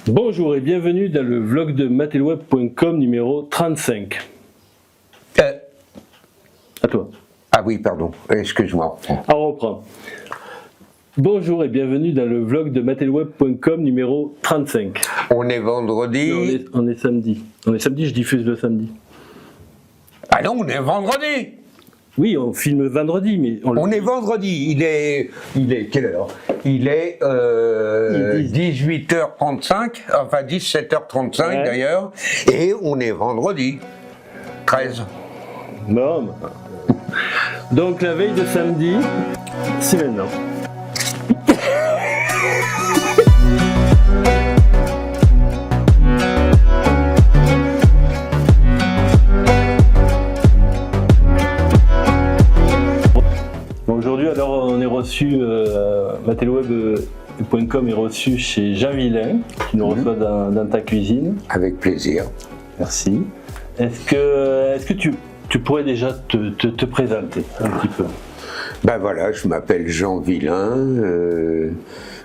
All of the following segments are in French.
Bonjour et bienvenue dans le vlog de matelweb.com numéro 35. À toi. Ah oui, pardon, excuse-moi. On reprend. Bonjour et bienvenue dans le vlog de matelweb.com numéro 35. On est vendredi. Non, on est samedi. On est samedi, je diffuse le samedi. Ah non, on est vendredi. Oui, on filme vendredi, mais... On est vendredi, il est quelle heure? Il est 18h35, enfin 17h35 ouais. D'ailleurs, et on est vendredi, 13. Bon, donc la veille de samedi, c'est maintenant. Aujourd'hui, alors, on est reçu, matelweb.com est reçu chez Jean Villain, qui nous reçoit dans ta cuisine. Avec plaisir. Merci. Est-ce que tu pourrais déjà te présenter un petit peu? Ben voilà, je m'appelle Jean Villain,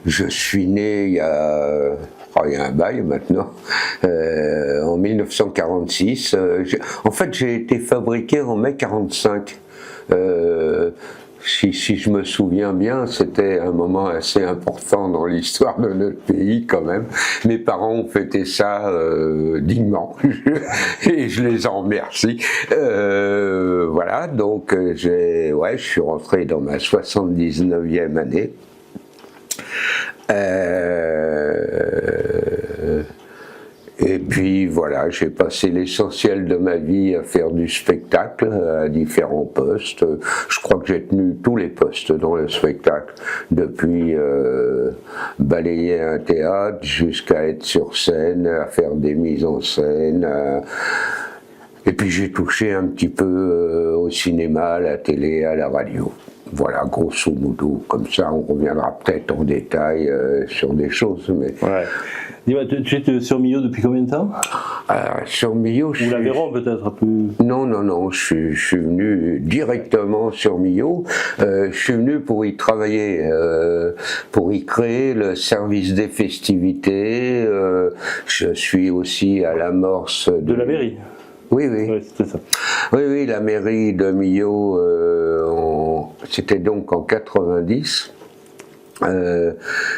je suis né il y a un bail maintenant, en 1946. En fait, j'ai été fabriqué en mai 45. Si je me souviens bien, c'était un moment assez important dans l'histoire de notre pays quand même. Mes parents ont fêté ça dignement et je les en remercie. Voilà, donc je suis rentré dans ma 79e année. Et puis voilà, j'ai passé l'essentiel de ma vie à faire du spectacle à différents postes. Je crois que j'ai tenu tous les postes dans le spectacle, depuis balayer un théâtre jusqu'à être sur scène, à faire des mises en scène. Et puis j'ai touché un petit peu au cinéma, à la télé, à la radio. Voilà, grosso modo, comme ça on reviendra peut-être en détail sur des choses. Mais... Ouais. Dis-moi, tu es sur Millau depuis combien de temps? Sur Millau, Ou l'Aveyron peut-être un peu. Non, je suis venu directement sur Millau. Je suis venu pour y travailler, pour y créer le service des festivités. Je suis aussi à l'amorce de la mairie. Oui. Ouais, c'était ça. Oui, la mairie de Millau, c'était donc en 90.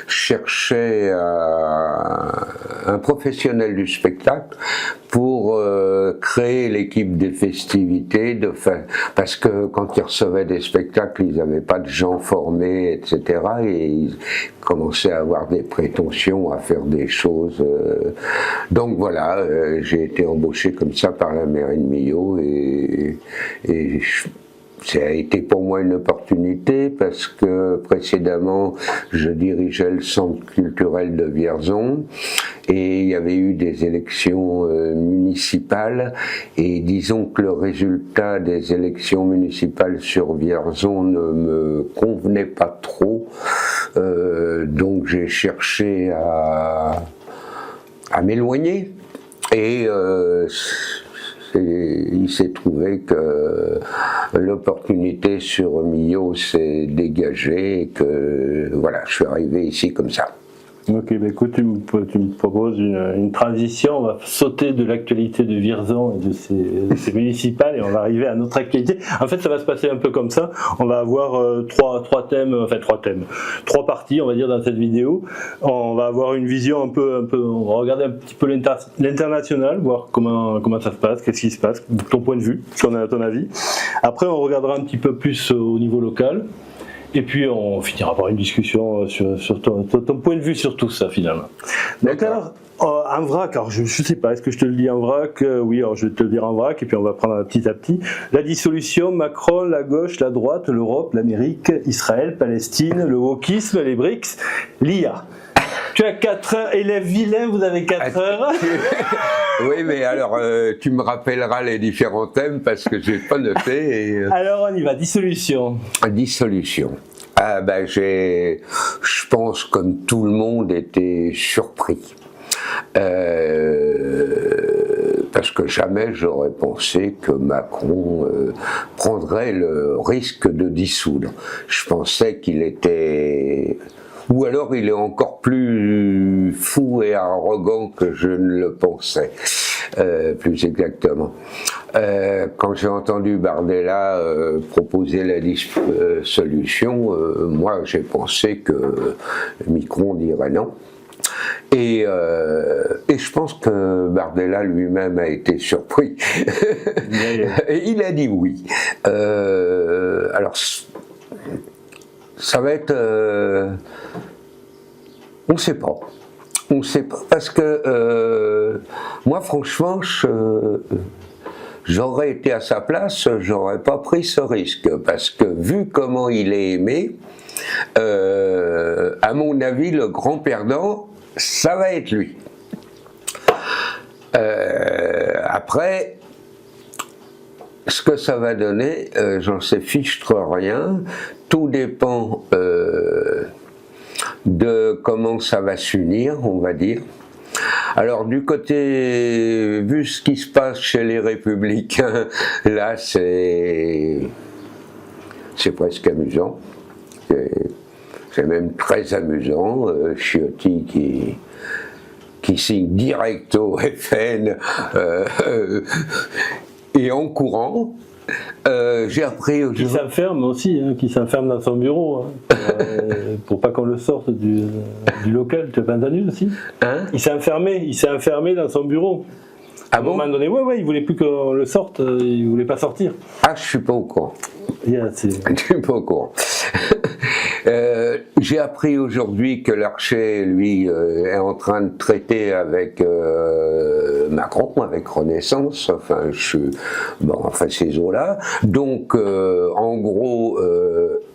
Cherchait un professionnel du spectacle pour créer l'équipe des festivités, parce que quand ils recevaient des spectacles, ils n'avaient pas de gens formés, etc. Et ils commençaient à avoir des prétentions à faire des choses. Donc voilà, j'ai été embauché comme ça par la mairie de Millau et ça a été pour moi une opportunité parce que précédemment je dirigeais le centre culturel de Vierzon et il y avait eu des élections municipales et disons que le résultat des élections municipales sur Vierzon ne me convenait pas trop, donc j'ai cherché à m'éloigner et il s'est trouvé que l'opportunité sur Millau s'est dégagée et que voilà, je suis arrivé ici comme ça. Ok, bah écoute, tu me proposes une transition, on va sauter de l'actualité de Vierzon et de ces municipales et on va arriver à notre actualité. En fait, ça va se passer un peu comme ça, on va avoir trois parties, on va dire, dans cette vidéo. On va avoir une vision un peu, on va regarder un petit peu l'international, voir comment ça se passe, qu'est-ce qui se passe, ton point de vue, ton avis. Après, on regardera un petit peu plus au niveau local. Et puis on finira par une discussion sur ton point de vue sur tout ça finalement. Donc alors, en vrac, alors je ne sais pas, est-ce que je te le dis en vrac? Oui, alors je vais te le dire en vrac et puis on va prendre petit à petit. La dissolution, Macron, la gauche, la droite, l'Europe, l'Amérique, Israël, Palestine, le wokisme, les BRICS, l'IA. Tu as 4 heures, élève vilain, vous avez 4 heures. Oui, mais alors, tu me rappelleras les différents thèmes parce que je n'ai pas noté. Et... Alors, on y va, dissolution. Dissolution. Ah ben, je pense, comme tout le monde, été surpris. Parce que jamais j'aurais pensé que Macron prendrait le risque de dissoudre. Je pensais qu'il était ou alors il est encore plus fou et arrogant que je ne le pensais, plus exactement. Quand j'ai entendu Bardella proposer la dissolution, moi j'ai pensé que Micron dirait non. Et je pense que Bardella lui-même a été surpris. Et il a dit oui. Alors, ça va être... on ne sait pas. On ne sait pas parce que moi, franchement, j'aurais été à sa place, j'aurais pas pris ce risque parce que vu comment il est aimé, à mon avis, le grand perdant, ça va être lui. Après, ce que ça va donner, j'en sais fichtre rien. Tout dépend de comment ça va s'unir, on va dire. Alors du côté, vu ce qui se passe chez les Républicains, là c'est presque amusant. C'est même très amusant, Ciotti qui signe direct au FN et en courant. J'ai appris qui s'enferme aussi, hein, qui s'enferme dans son bureau, hein, pour pas qu'on le sorte du local. Tu n'as pas entendu aussi, hein? Il s'est enfermé dans son bureau. Ah à un bon? moment donné, ouais, il voulait plus qu'on le sorte, il voulait pas sortir. Ah, je suis pas au courant. Yeah, Je suis pas au courant. J'ai appris aujourd'hui que Larcher, lui, est en train de traiter avec Macron, avec Renaissance, enfin, ces eaux-là. Donc, en gros,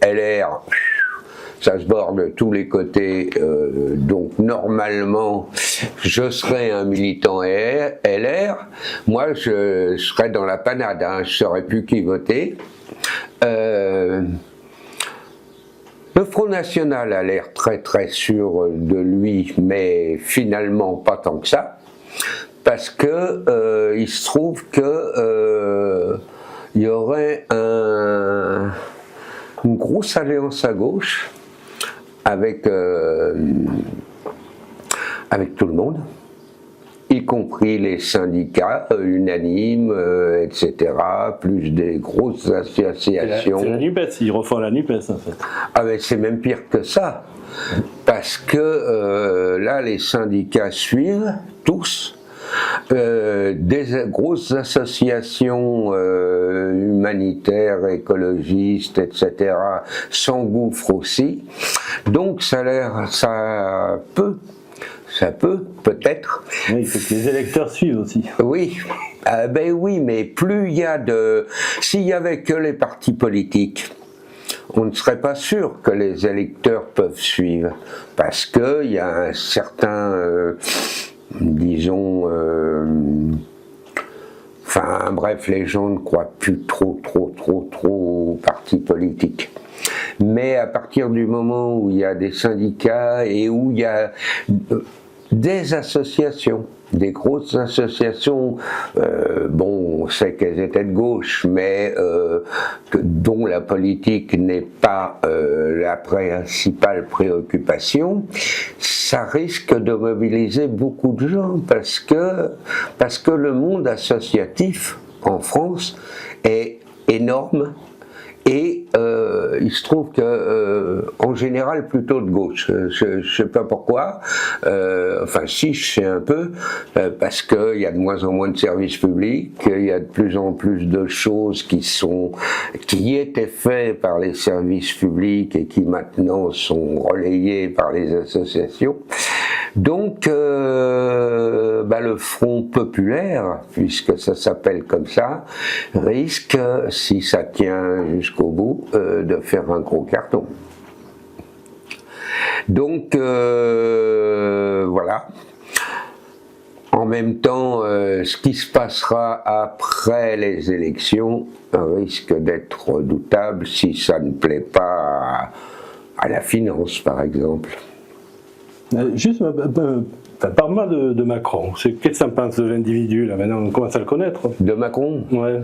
LR, ça se borde de tous les côtés, donc normalement, je serais un militant LR, moi je serais dans la panade, hein, je ne saurais plus qui voter. Le Front National a l'air très très sûr de lui, mais finalement pas tant que ça, parce que il se trouve que il y aurait une grosse alliance à gauche avec tout le monde, y compris les syndicats unanimes, etc., plus des grosses associations. C'est la NUPES, ils refont la NUPES en fait. Ah mais c'est même pire que ça, parce que là les syndicats suivent tous, des grosses associations humanitaires, écologistes, etc., s'engouffrent aussi, donc ça peut peut-être. Oui, il faut que les électeurs suivent aussi. Oui, ben oui, mais plus il y a s'il y avait que les partis politiques, on ne serait pas sûr que les électeurs peuvent suivre, parce que il y a un certain, disons, enfin bref, les gens ne croient plus trop aux partis politiques. Mais à partir du moment où il y a des syndicats et où il y a des associations, des grosses associations, on sait qu'elles étaient de gauche, mais dont la politique n'est pas la principale préoccupation, ça risque de mobiliser beaucoup de gens, parce que le monde associatif en France est énorme. Et il se trouve que, en général, plutôt de gauche. Je sais pas pourquoi. Enfin, si, je sais un peu, parce qu'il y a de moins en moins de services publics, il y a de plus en plus de choses qui étaient faites par les services publics et qui maintenant sont relayées par les associations. Donc, le Front populaire, puisque ça s'appelle comme ça, risque, si ça tient jusqu'au bout, de faire un gros carton. Donc, voilà. En même temps, ce qui se passera après les élections risque d'être redoutable si ça ne plaît pas à la finance, par exemple. Juste, parle-moi de Macron. Qu'est-ce que ça pense de l'individu, là, maintenant on commence à le connaître. De Macron ? Ouais.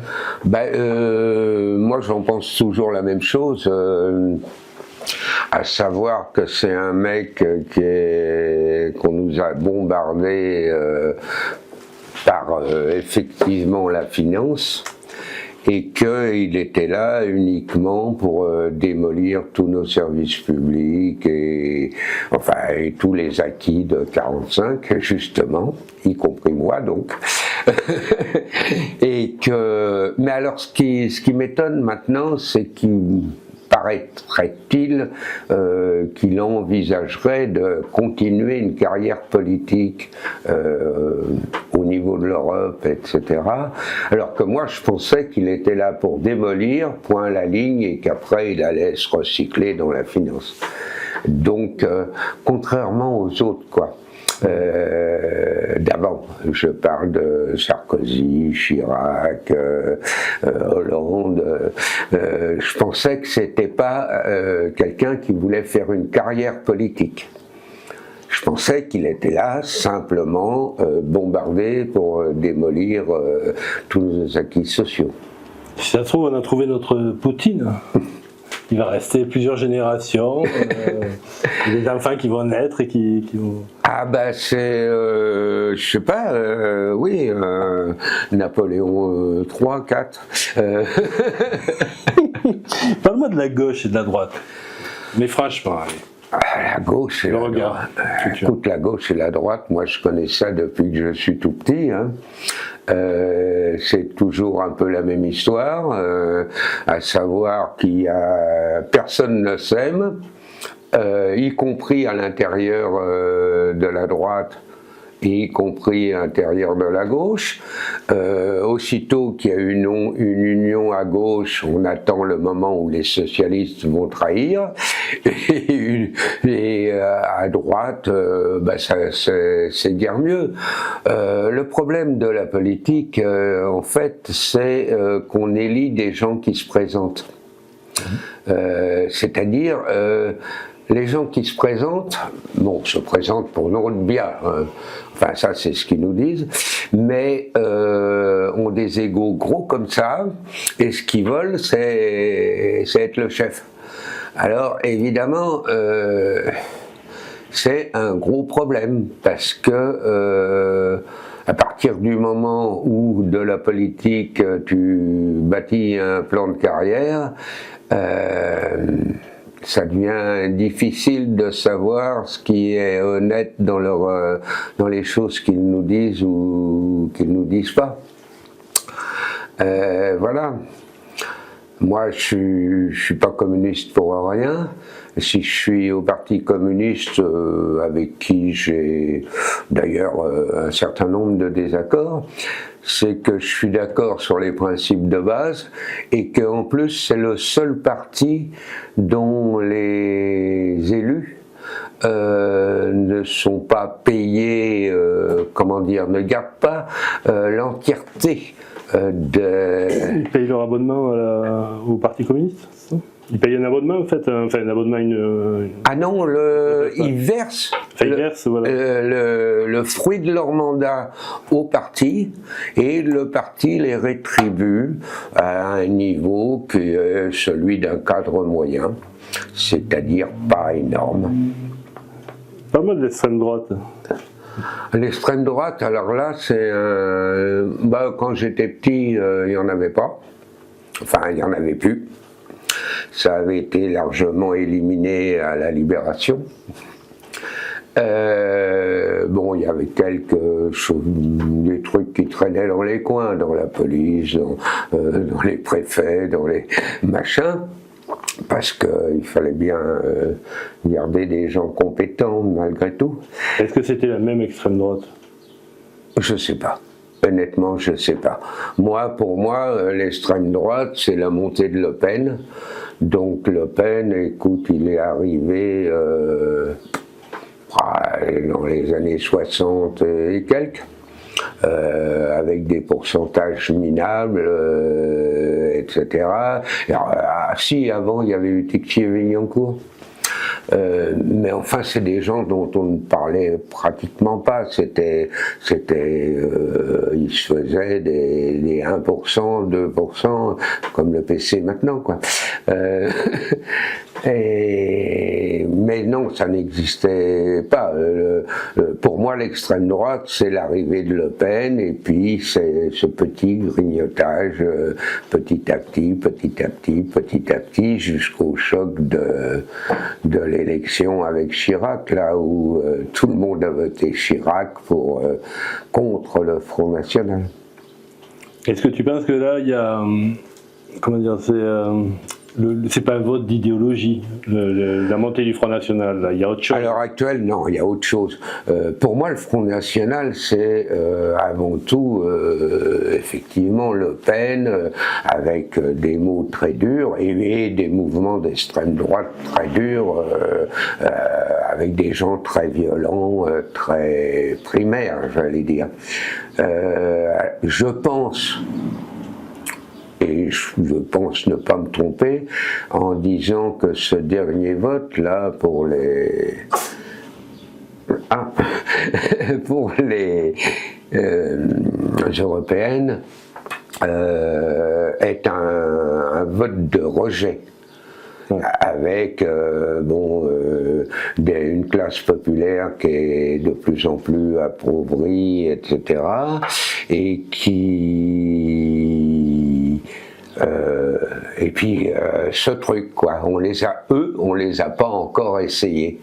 Moi j'en pense toujours la même chose. À savoir que c'est un mec qu'on nous a bombardé par effectivement la finance, et qu'il était là uniquement pour démolir tous nos services publics et tous les acquis de 45 justement, y compris moi donc. Mais alors ce qui m'étonne maintenant, c'est qu'il paraîtrait-il qu'il envisagerait de continuer une carrière politique au niveau de l'Europe, etc. Alors que moi, je pensais qu'il était là pour démolir, point la ligne, et qu'après, il allait se recycler dans la finance. Donc, contrairement aux autres, quoi. D'avant, je parle de Sarkozy, Chirac, Hollande. Je pensais que c'était pas quelqu'un qui voulait faire une carrière politique. Je pensais qu'il était là simplement bombardé pour démolir tous nos acquis sociaux. Si ça se trouve, on a trouvé notre Poutine. Il va rester plusieurs générations, des enfants qui vont naître et qui vont... Ah bah c'est, je sais pas, oui, Napoléon 3, 4. Parle-moi de la gauche et de la droite. Mais franchement, allez. La gauche et la droite. Écoute, la gauche et la droite, moi je connais ça depuis que je suis tout petit. Hein. C'est toujours un peu la même histoire, à savoir qu'il y a personne ne s'aime, y compris à l'intérieur de la droite, y compris à l'intérieur de la gauche. Aussitôt qu'il y a une union à gauche, on attend le moment où les socialistes vont trahir, et à droite, c'est guère mieux. Le problème de la politique, en fait, c'est qu'on élit des gens qui se présentent. C'est-à-dire... les gens qui se présentent, se présentent pour notre bien, hein. Enfin ça c'est ce qu'ils nous disent, mais ont des égos gros comme ça, et ce qu'ils veulent c'est être le chef. Alors évidemment, c'est un gros problème, parce que à partir du moment où de la politique tu bâtis un plan de carrière, ça devient difficile de savoir ce qui est honnête dans les choses qu'ils nous disent ou qu'ils nous disent pas. Voilà. Moi, je suis pas communiste pour rien. Si je suis au Parti communiste, avec qui j'ai d'ailleurs un certain nombre de désaccords, c'est que je suis d'accord sur les principes de base, et qu'en plus c'est le seul parti dont les élus ne sont pas payés, ne gardent pas l'entièreté Ils payent leur abonnement au Parti communiste, c'est ça ? Ils payent un abonnement en fait, un abonnement Ah non, ils versent, voilà. le fruit de leur mandat au parti, et le parti les rétribue à un niveau qui est celui d'un cadre moyen, c'est-à-dire pas énorme. Parle-moi de l'extrême droite. L'extrême droite, alors là, c'est quand j'étais petit, il n'y en avait pas. Enfin, il n'y en avait plus. Ça avait été largement éliminé à la Libération. Il y avait quelques choses, des trucs qui traînaient dans les coins, dans la police, dans les préfets, dans les machins, parce qu'il fallait bien garder des gens compétents malgré tout. Est-ce que c'était la même extrême droite ? Je sais pas. Honnêtement, je sais pas. Pour moi, l'extrême droite, c'est la montée de Le Pen. Donc Le Pen, écoute, il est arrivé dans les années 60 et quelques, avec des pourcentages minables, etc. Alors, si, avant, il y avait eu Tixier-Vignancourt. Mais enfin, c'est des gens dont on ne parlait pratiquement pas. Ils se faisaient des 1%, 2%, comme le PC maintenant, quoi. Mais non, ça n'existait pas. Pour moi, l'extrême droite, c'est l'arrivée de Le Pen, et puis c'est ce petit grignotage, petit à petit, petit à petit, petit à petit, jusqu'au choc de l'élection avec Chirac, là où tout le monde a voté Chirac contre le Front National. Est-ce que tu penses que là, il y a, comment dire, c'est pas un vote d'idéologie, la montée du Front National, là, il y a autre chose? À l'heure actuelle, non, il y a autre chose. Pour moi, le Front National, c'est avant tout, effectivement, Le Pen, avec des mots très durs, et des mouvements d'extrême droite très durs, avec des gens très violents, très primaires, j'allais dire. Je pense... Et je pense ne pas me tromper en disant que ce dernier vote-là pour les européennes est un vote de rejet. Avec une classe populaire qui est de plus en plus appauvrie, etc. Et puis ce truc, quoi, on les a pas encore essayés.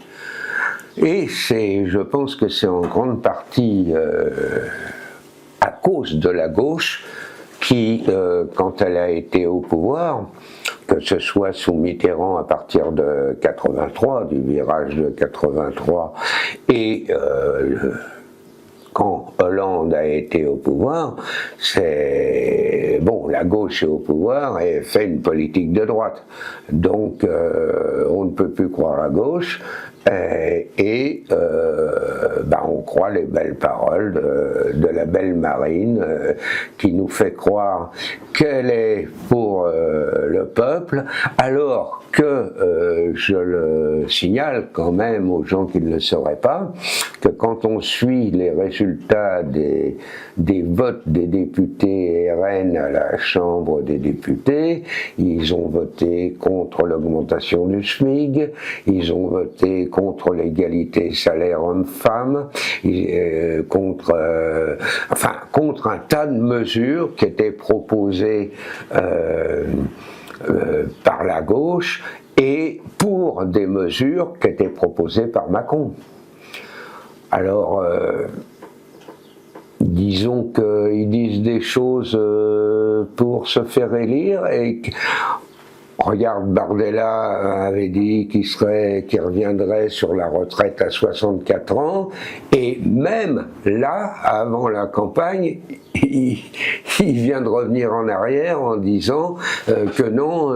Et je pense que c'est en grande partie à cause de la gauche qui, quand elle a été au pouvoir, que ce soit sous Mitterrand à partir de 83, du virage de 83, et quand Hollande a été au pouvoir, c'est bon, la gauche est au pouvoir et fait une politique de droite. Donc on ne peut plus croire à gauche. On croit les belles paroles de la belle Marine qui nous fait croire qu'elle est pour le peuple, alors que je le signale quand même aux gens qui ne le sauraient pas, que quand on suit les résultats des votes des députés RN à la Chambre des députés, ils ont voté contre l'augmentation du SMIC, ils ont voté contre l'égalité salaire homme-femme, contre un tas de mesures qui étaient proposées par la gauche et pour des mesures qui étaient proposées par Macron. Alors, disons qu'ils disent des choses pour se faire élire et regarde, Bardella avait dit qu'il reviendrait sur la retraite à 64 ans, et même là, avant la campagne, il vient de revenir en arrière en disant que non,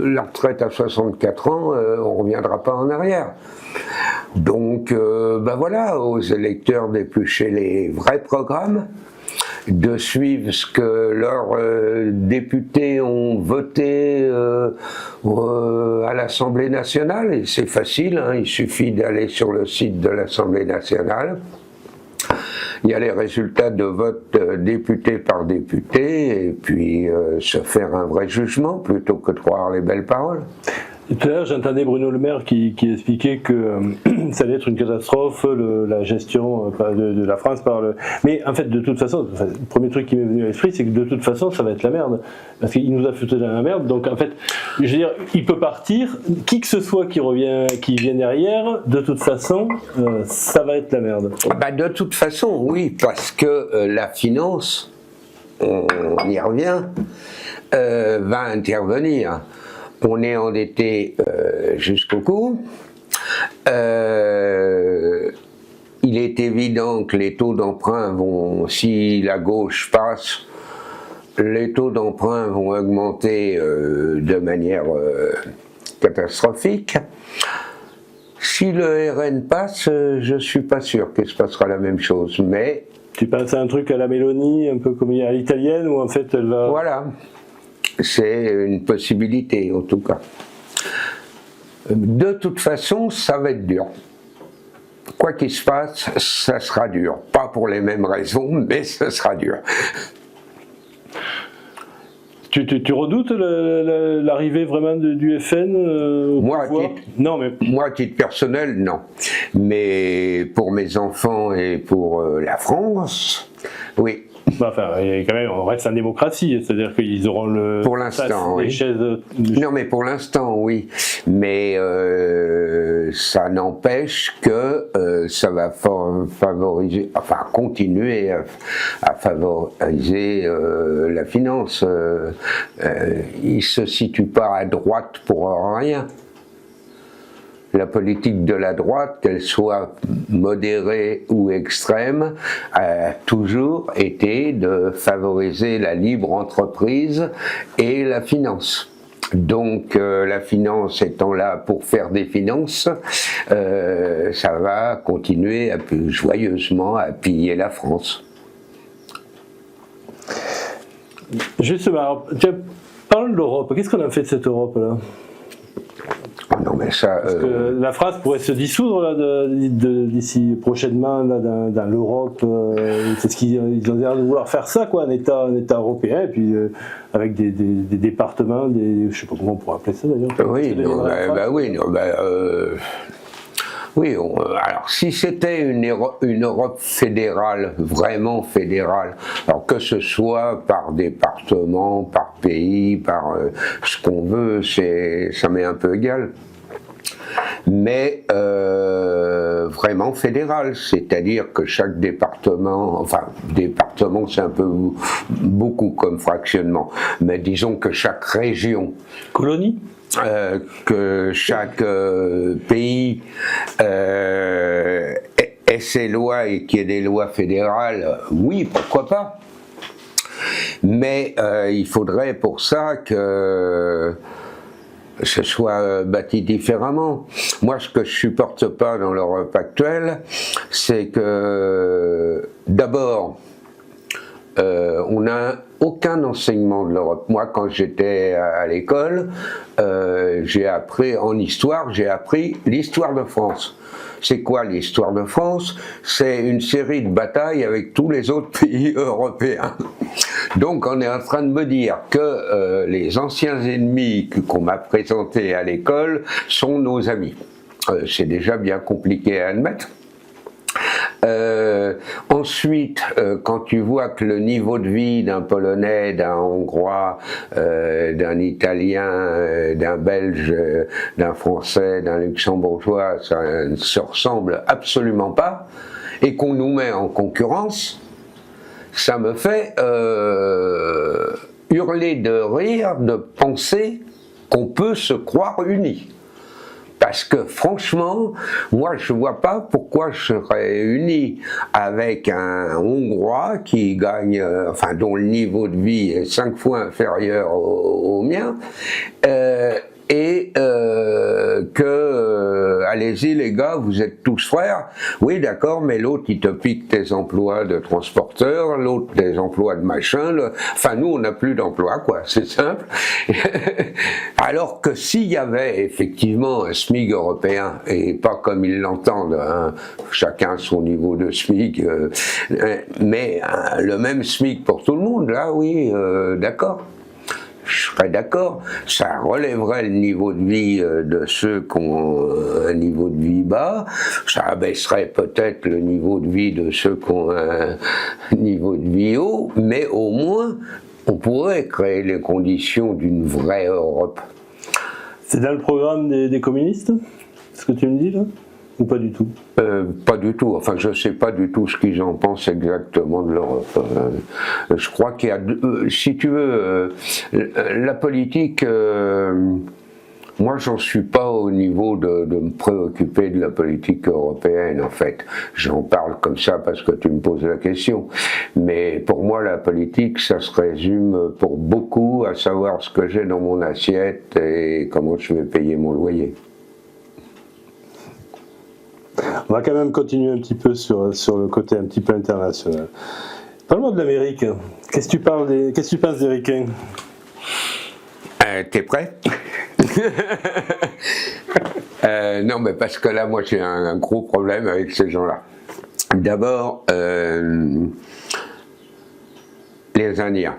la retraite à 64 ans, on ne reviendra pas en arrière. Donc, voilà, aux électeurs d'éplucher les vrais programmes, de suivre ce que leurs députés ont voté à l'Assemblée nationale, et c'est facile, hein, il suffit d'aller sur le site de l'Assemblée nationale. Il y a les résultats de vote député par député, et puis se faire un vrai jugement plutôt que de croire les belles paroles. Tout à l'heure, j'entendais Bruno Le Maire qui expliquait que ça allait être une catastrophe, la gestion de la France par le... Mais en fait, de toute façon, le premier truc qui m'est venu à l'esprit, c'est que de toute façon, ça va être la merde. Parce qu'il nous a foutu dans la merde. Donc en fait, je veux dire, il peut partir, qui que ce soit qui vient derrière, de toute façon, ça va être la merde. De toute façon, oui, parce que la finance, on y revient, va intervenir. On est endetté jusqu'au cou. Il est évident que les taux d'emprunt si la gauche passe, les taux d'emprunt vont augmenter de manière catastrophique. Si le RN passe, je ne suis pas sûr qu'il se passera la même chose, mais... Tu penses à un truc à la Mélanie, un peu comme à l'italienne, où en fait elle va... Voilà. C'est une possibilité, en tout cas. De toute façon, ça va être dur. Quoi qu'il se passe, ça sera dur. Pas pour les mêmes raisons, mais ça sera dur. Tu redoutes l'arrivée vraiment du FN au Moi, pouvoir? Non, mais... Moi, à titre personnel, non. Mais pour mes enfants et pour la France, oui. Enfin, quand même, on reste en démocratie, c'est-à-dire qu'ils auront pour l'instant, oui. chaises... Non, mais pour l'instant, oui. Mais ça n'empêche que ça va favoriser, enfin continuer à favoriser la finance. Il ne se situe pas à droite pour rien. La politique de la droite, qu'elle soit modérée ou extrême, a toujours été de favoriser la libre entreprise et la finance. Donc la finance étant là pour faire des finances, ça va continuer joyeusement à piller la France. Justement, parle de l'Europe. Qu'est-ce qu'on a fait de cette Europe-là? Non, mais ça, parce que la France pourrait se dissoudre là, d'ici prochainement là, dans l'Europe. C'est ce qu'ils ont l'air de vouloir faire ça, quoi, un État européen, et puis avec des départements, je ne sais pas comment on pourrait appeler ça d'ailleurs. Oui, alors si c'était une Europe fédérale, vraiment fédérale, alors que ce soit par département, par pays, par ce qu'on veut, ça m'est un peu égal. Mais vraiment fédéral, c'est-à-dire que chaque département, enfin département c'est un peu beaucoup comme fractionnement, mais disons que chaque région, colonie, que chaque pays ait ses lois et qu'il y ait des lois fédérales, oui, pourquoi pas. Mais il faudrait pour ça que ce soit bâti différemment. Moi, ce que je supporte pas dans l'Europe actuelle, c'est que d'abord, on n'a aucun enseignement de l'Europe. Moi, quand j'étais à l'école, j'ai appris en histoire, j'ai appris l'histoire de France. C'est quoi l'histoire de France? C'est une série de batailles avec tous les autres pays européens. Donc on est en train de me dire que les anciens ennemis qu'on m'a présentés à l'école sont nos amis. C'est déjà bien compliqué à admettre. Ensuite, quand tu vois que le niveau de vie d'un Polonais, d'un Hongrois, d'un Italien, d'un Belge, d'un Français, d'un Luxembourgeois, ça ne se ressemble absolument pas, et qu'on nous met en concurrence, ça me fait hurler de rire de penser qu'on peut se croire unis. Parce que franchement, moi je vois pas pourquoi je serais uni avec un Hongrois qui gagne, enfin dont le niveau de vie est 5 fois inférieur au mien, et allez-y les gars, vous êtes tous frères, oui d'accord, mais l'autre il te pique tes emplois de transporteur, l'autre tes emplois de machin, enfin nous on n'a plus d'emploi quoi, c'est simple. Alors que s'il y avait effectivement un SMIC européen, et pas comme ils l'entendent, hein, chacun son niveau de SMIC, mais le même SMIC pour tout le monde, là oui, d'accord. Je serais d'accord, ça relèverait le niveau de vie de ceux qui ont un niveau de vie bas, ça abaisserait peut-être le niveau de vie de ceux qui ont un niveau de vie haut, mais au moins on pourrait créer les conditions d'une vraie Europe. C'est dans le programme des communistes, ce que tu me dis là? Ou pas du tout? Pas du tout, enfin je ne sais pas du tout ce qu'ils en pensent exactement de l'Europe. Je crois qu'il y a, si tu veux, la politique, moi j'en suis pas au niveau de me préoccuper de la politique européenne en fait. J'en parle comme ça parce que tu me poses la question. Mais pour moi la politique ça se résume pour beaucoup à savoir ce que j'ai dans mon assiette et comment je vais payer mon loyer. On va quand même continuer un petit peu sur le côté un petit peu international. Parle-moi de l'Amérique. Qu'est-ce que tu penses des Ricains? T'es prêt? Non, mais parce que là, moi, j'ai un gros problème avec ces gens-là. D'abord, les Indiens.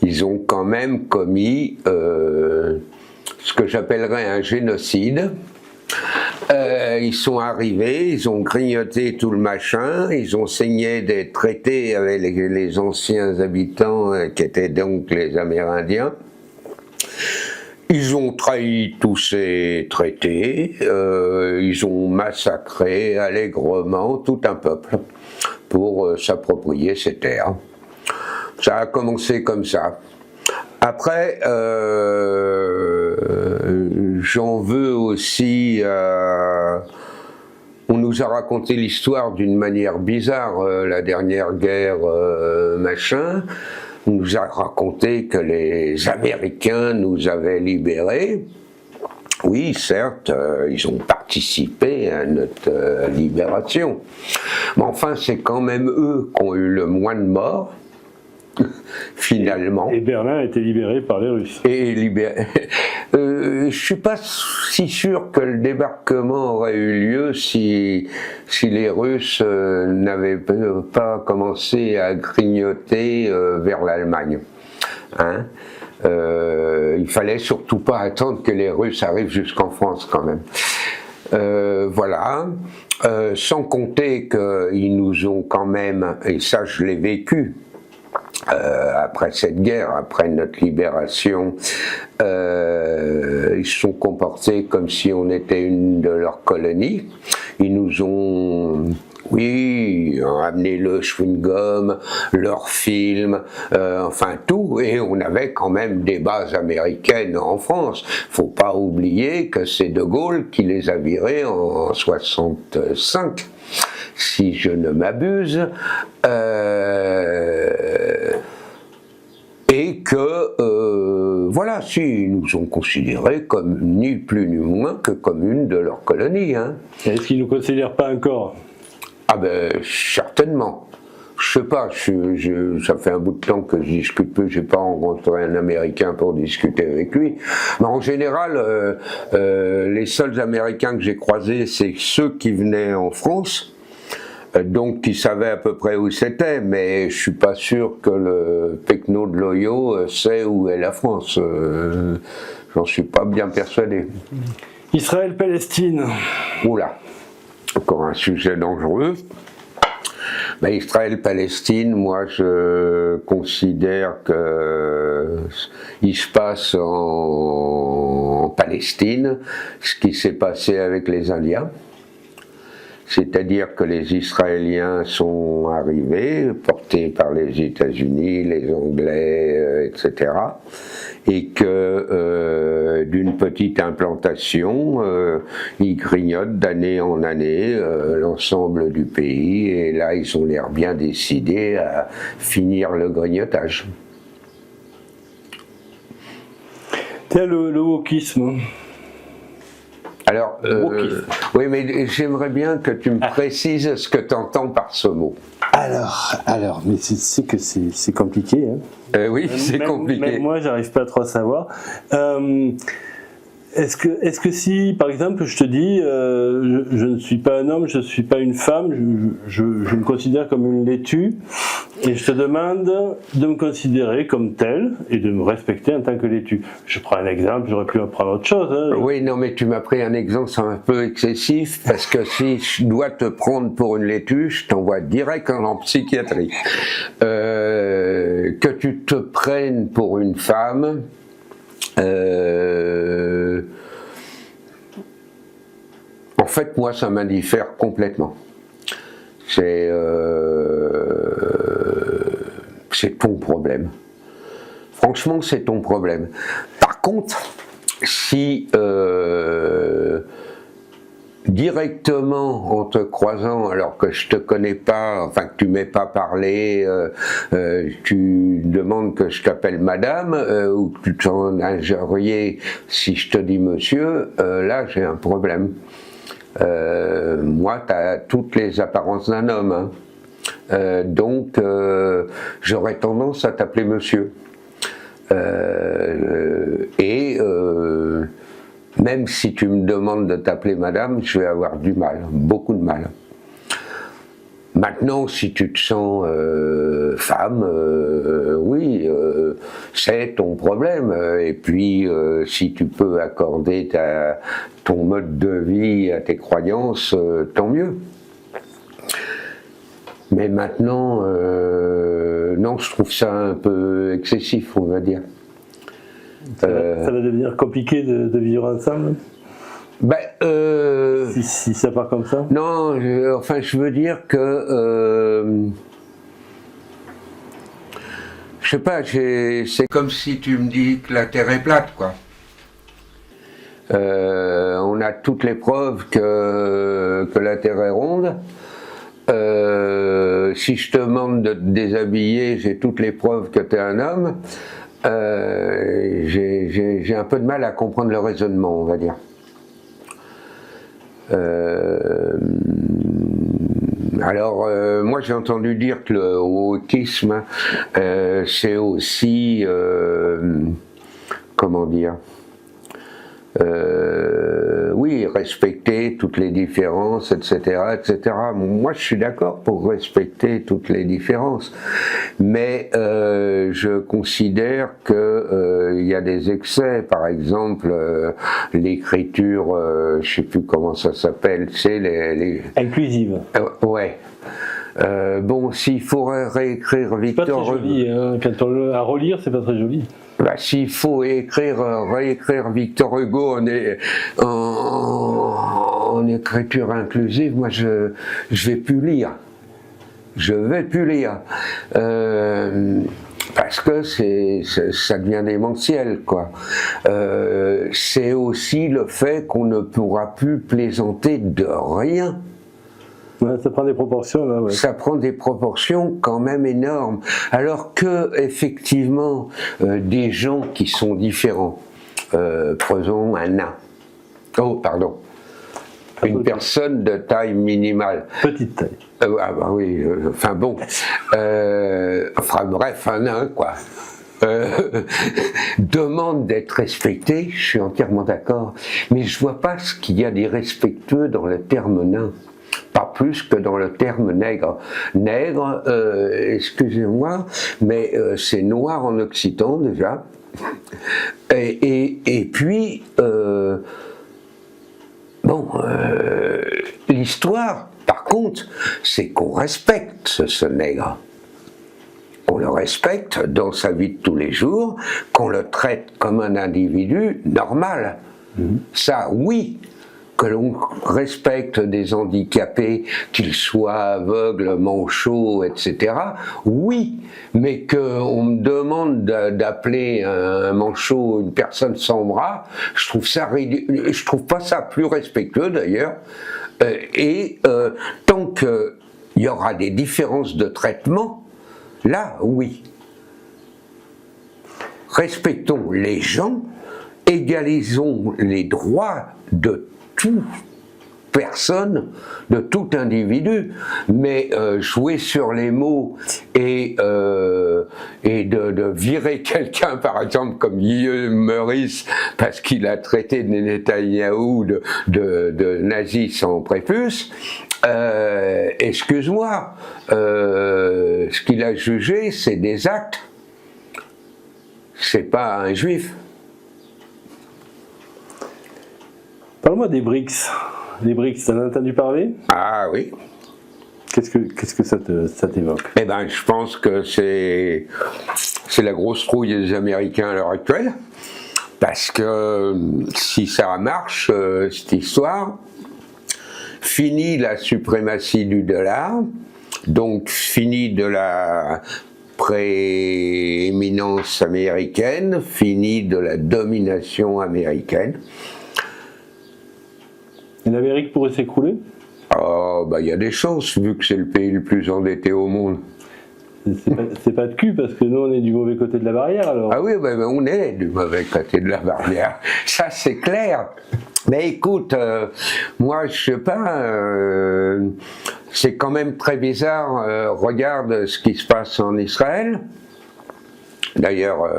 ils ont quand même commis ce que j'appellerais un génocide. Ils sont arrivés, ils ont grignoté tout le machin, ils ont signé des traités avec les anciens habitants qui étaient donc les Amérindiens. Ils ont trahi tous ces traités, ils ont massacré allègrement tout un peuple pour s'approprier ces terres. Ça a commencé comme ça. Après, j'en veux aussi... on nous a raconté l'histoire d'une manière bizarre, la dernière guerre, machin. On nous a raconté que les Américains nous avaient libérés. Oui, certes, ils ont participé à notre libération. Mais enfin, c'est quand même eux qui ont eu le moins de morts. Finalement. Et Berlin a été libéré par les Russes. Je suis pas si sûr que le débarquement aurait eu lieu si les Russes n'avaient pas commencé à grignoter vers l'Allemagne. Hein, il fallait surtout pas attendre que les Russes arrivent jusqu'en France quand même. Voilà. Sans compter qu'ils nous ont quand même, et ça je l'ai vécu, après cette guerre, après notre libération, ils se sont comportés comme si on était une de leurs colonies. Ils nous ont, oui, amené le chewing-gum, leurs films, enfin tout, et on avait quand même des bases américaines en France. Faut pas oublier que c'est De Gaulle qui les a virés en 65. Si je ne m'abuse, et que, voilà, si, ils nous ont considérés comme ni plus ni moins que comme une de leurs colonies. Hein. Est-ce qu'ils ne nous considèrent pas encore? Ah ben, certainement. Je sais pas, ça fait un bout de temps que je discute peu, j'ai pas rencontré un Américain pour discuter avec lui. Mais en général, les seuls Américains que j'ai croisés, c'est ceux qui venaient en France, donc qui savaient à peu près où c'était, mais je suis pas sûr que le Pecno de Loyo sait où est la France. J'en suis pas bien persuadé. Israël-Palestine. Oula, encore un sujet dangereux. Ben, Israël-Palestine, moi je considère que il se passe en Palestine ce qui s'est passé avec les Indiens. C'est-à-dire que les Israéliens sont arrivés, portés par les États-Unis, les Anglais, etc. Et que d'une petite implantation, ils grignotent d'année en année l'ensemble du pays. Et là, ils ont l'air bien décidés à finir le grignotage. Tiens, le wokisme. Alors, oui, mais j'aimerais bien que tu me précises ce que tu entends par ce mot. Alors, mais c'est que c'est compliqué. Hein. Oui, c'est compliqué. Même moi, j'arrive pas trop à savoir. Est-ce que si, par exemple, je te dis, je ne suis pas un homme, je ne suis pas une femme, je me considère comme une laitue, et je te demande de me considérer comme tel et de me respecter en tant que laitue. Je prends un exemple, j'aurais pu en prendre autre chose. Hein. Oui, non, mais tu m'as pris un exemple, c'est un peu excessif, parce que si je dois te prendre pour une laitue, je t'envoie direct en psychiatrie. Que tu te prennes pour une femme, en fait, moi, ça m'indiffère complètement. C'est ton problème. Franchement, c'est ton problème. Par contre, si directement en te croisant, alors que je te connais pas, enfin que tu m'aies pas parlé, tu demandes que je t'appelle madame, ou que tu t'en injuries si je te dis monsieur, là j'ai un problème. Moi, tu as toutes les apparences d'un homme, hein. Donc j'aurais tendance à t'appeler monsieur. Même si tu me demandes de t'appeler madame, je vais avoir du mal, beaucoup de mal. Maintenant, si tu te sens femme, oui, c'est ton problème. Et puis, si tu peux accorder ton mode de vie à tes croyances, tant mieux. Mais maintenant, non, je trouve ça un peu excessif, on va dire. Ça va devenir compliqué de vivre ensemble si ça part comme ça? Non, enfin je veux dire que je sais pas, c'est comme si tu me dis que la Terre est plate, quoi. On a toutes les preuves que la Terre est ronde. Si je te demande de te déshabiller, j'ai toutes les preuves que tu es un homme. J'ai un peu de mal à comprendre le raisonnement, on va dire. Alors, moi j'ai entendu dire que le wokisme, c'est aussi, comment dire, oui, respecter toutes les différences, etc., etc. Moi, je suis d'accord pour respecter toutes les différences, mais je considère que il y a des excès. Par exemple, l'écriture, je sais plus comment ça s'appelle, c'est les... Inclusive. Ouais. Bon, s'il faut réécrire Victor... C'est pas très joli, hein. Quand on à relire, c'est pas très joli. Bah, s'il faut réécrire Victor Hugo en écriture inclusive, moi je vais plus lire. Je vais plus lire. Parce que ça devient démentiel, quoi. C'est aussi le fait qu'on ne pourra plus plaisanter de rien. Ouais, ça prend des proportions là. Ouais. Ça prend des proportions quand même énormes. Alors que effectivement, des gens qui sont différents, prenons un nain. Oh, pardon. Une personne de taille minimale. Petite taille. Ah bah oui. Enfin bon. Enfin bref, un nain quoi. Demande d'être respecté. Je suis entièrement d'accord. Mais je vois pas ce qu'il y a d'irrespectueux dans le terme nain. Pas plus que dans le terme nègre. Nègre, excusez-moi, mais c'est noir en occitan déjà. Et puis, l'histoire, par contre, c'est qu'on respecte ce nègre. On le respecte dans sa vie de tous les jours, qu'on le traite comme un individu normal. Ça, oui. Que l'on respecte des handicapés, qu'ils soient aveugles, manchots, etc. Oui, mais qu'on me demande d'appeler un manchot une personne sans bras, je trouve pas ça plus respectueux d'ailleurs. Tant qu'il y aura des différences de traitement, là, oui. Respectons les gens, égalisons les droits de toute personne, de tout individu, mais jouer sur les mots et de virer quelqu'un, par exemple, comme Guillaume Meurice, parce qu'il a traité de Netanyahou de nazi sans prépuce, excuse-moi, ce qu'il a jugé, c'est des actes, c'est pas un juif. Parle-moi des BRICS. Les BRICS, t'en as entendu parler? Ah oui. Qu'est-ce que ça t'évoque? Eh ben, je pense que c'est la grosse trouille des Américains à l'heure actuelle. Parce que si ça marche, cette histoire, fini la suprématie du dollar, donc fini de la prééminence américaine, fini de la domination américaine. Et l'Amérique pourrait s'écrouler? Oh, bah il y a des chances, vu que c'est le pays le plus endetté au monde. C'est pas de cul, parce que nous on est du mauvais côté de la barrière alors. Ah oui, bah, on est du mauvais côté de la barrière, ça c'est clair. Mais écoute, moi je sais pas, c'est quand même très bizarre, regarde ce qui se passe en Israël, d'ailleurs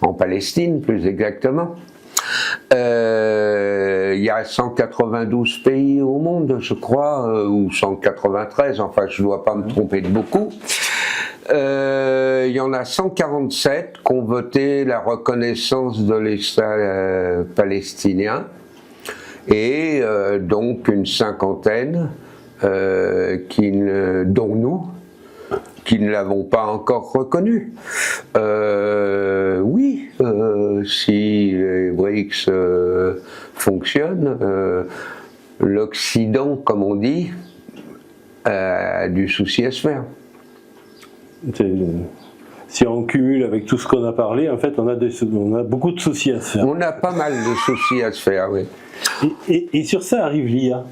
en Palestine plus exactement. Il y a 192 pays au monde, je crois, ou 193, enfin je ne dois pas me tromper de beaucoup. Il y en a 147 qui ont voté la reconnaissance de l'État palestinien, et donc une cinquantaine, dont nous, qui ne l'avons pas encore reconnu. Oui, si les BRICS fonctionnent, l'Occident, comme on dit, a du souci à se faire. Si on cumule avec tout ce qu'on a parlé, en fait, on a beaucoup de soucis à se faire. On a pas mal de soucis à se faire, oui. Et sur ça arrive l'IA.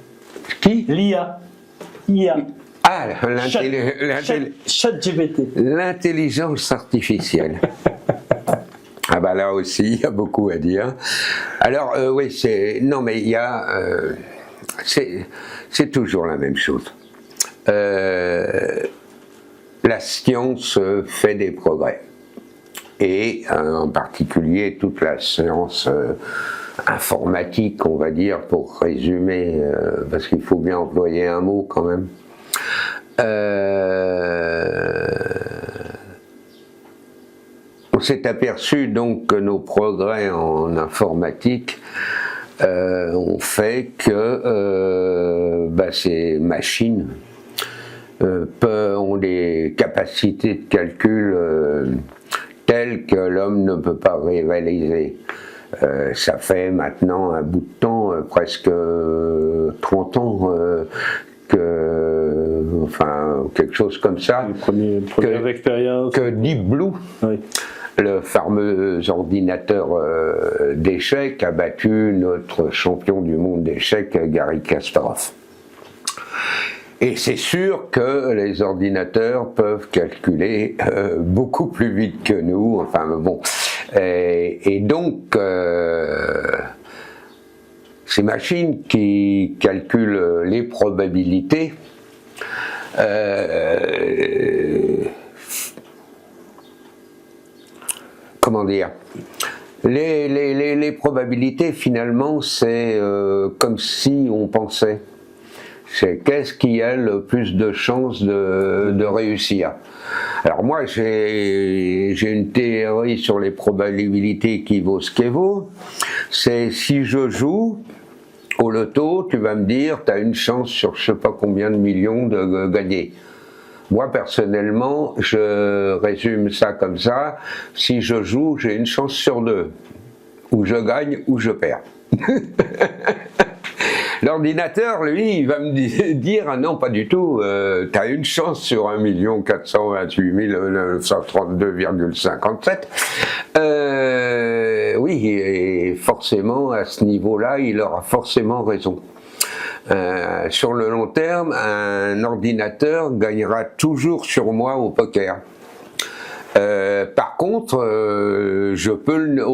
Qui? L'IA. IA. Ah, ChatGPT. L'intelligence artificielle. Ah bah là aussi, il y a beaucoup à dire. Alors, oui, non, mais il y a... c'est toujours la même chose. La science fait des progrès. Et en particulier toute la science informatique, on va dire, pour résumer, parce qu'il faut bien employer un mot quand même. On s'est aperçu donc que nos progrès en informatique ont fait que ces machines ont des capacités de calcul telles que l'homme ne peut pas réaliser. Ça fait maintenant un bout de temps, presque 30 ans, quelque chose comme ça, que Deep Blue, oui, le fameux ordinateur d'échecs, a battu notre champion du monde d'échecs, Garry Kasparov. Et c'est sûr que les ordinateurs peuvent calculer beaucoup plus vite que nous, enfin bon. Et donc, ces machines qui calculent les probabilités, comment dire, les probabilités finalement c'est comme si on pensait. C'est qu'est-ce qui a le plus de chances de réussir. Alors moi j'ai une théorie sur les probabilités qui vaut ce qu'elle vaut. C'est si je joue au loto, tu vas me dire tu as une chance sur je sais pas combien de millions de gagner. Moi personnellement je résume ça comme ça, si je joue j'ai une chance sur 2, ou je gagne ou je perds. L'ordinateur, lui, il va me dire ah non, pas du tout, tu as une chance sur 1 428 932,57. Oui, et forcément, à ce niveau-là, il aura forcément raison. Sur le long terme, un ordinateur gagnera toujours sur moi au poker. Par contre, au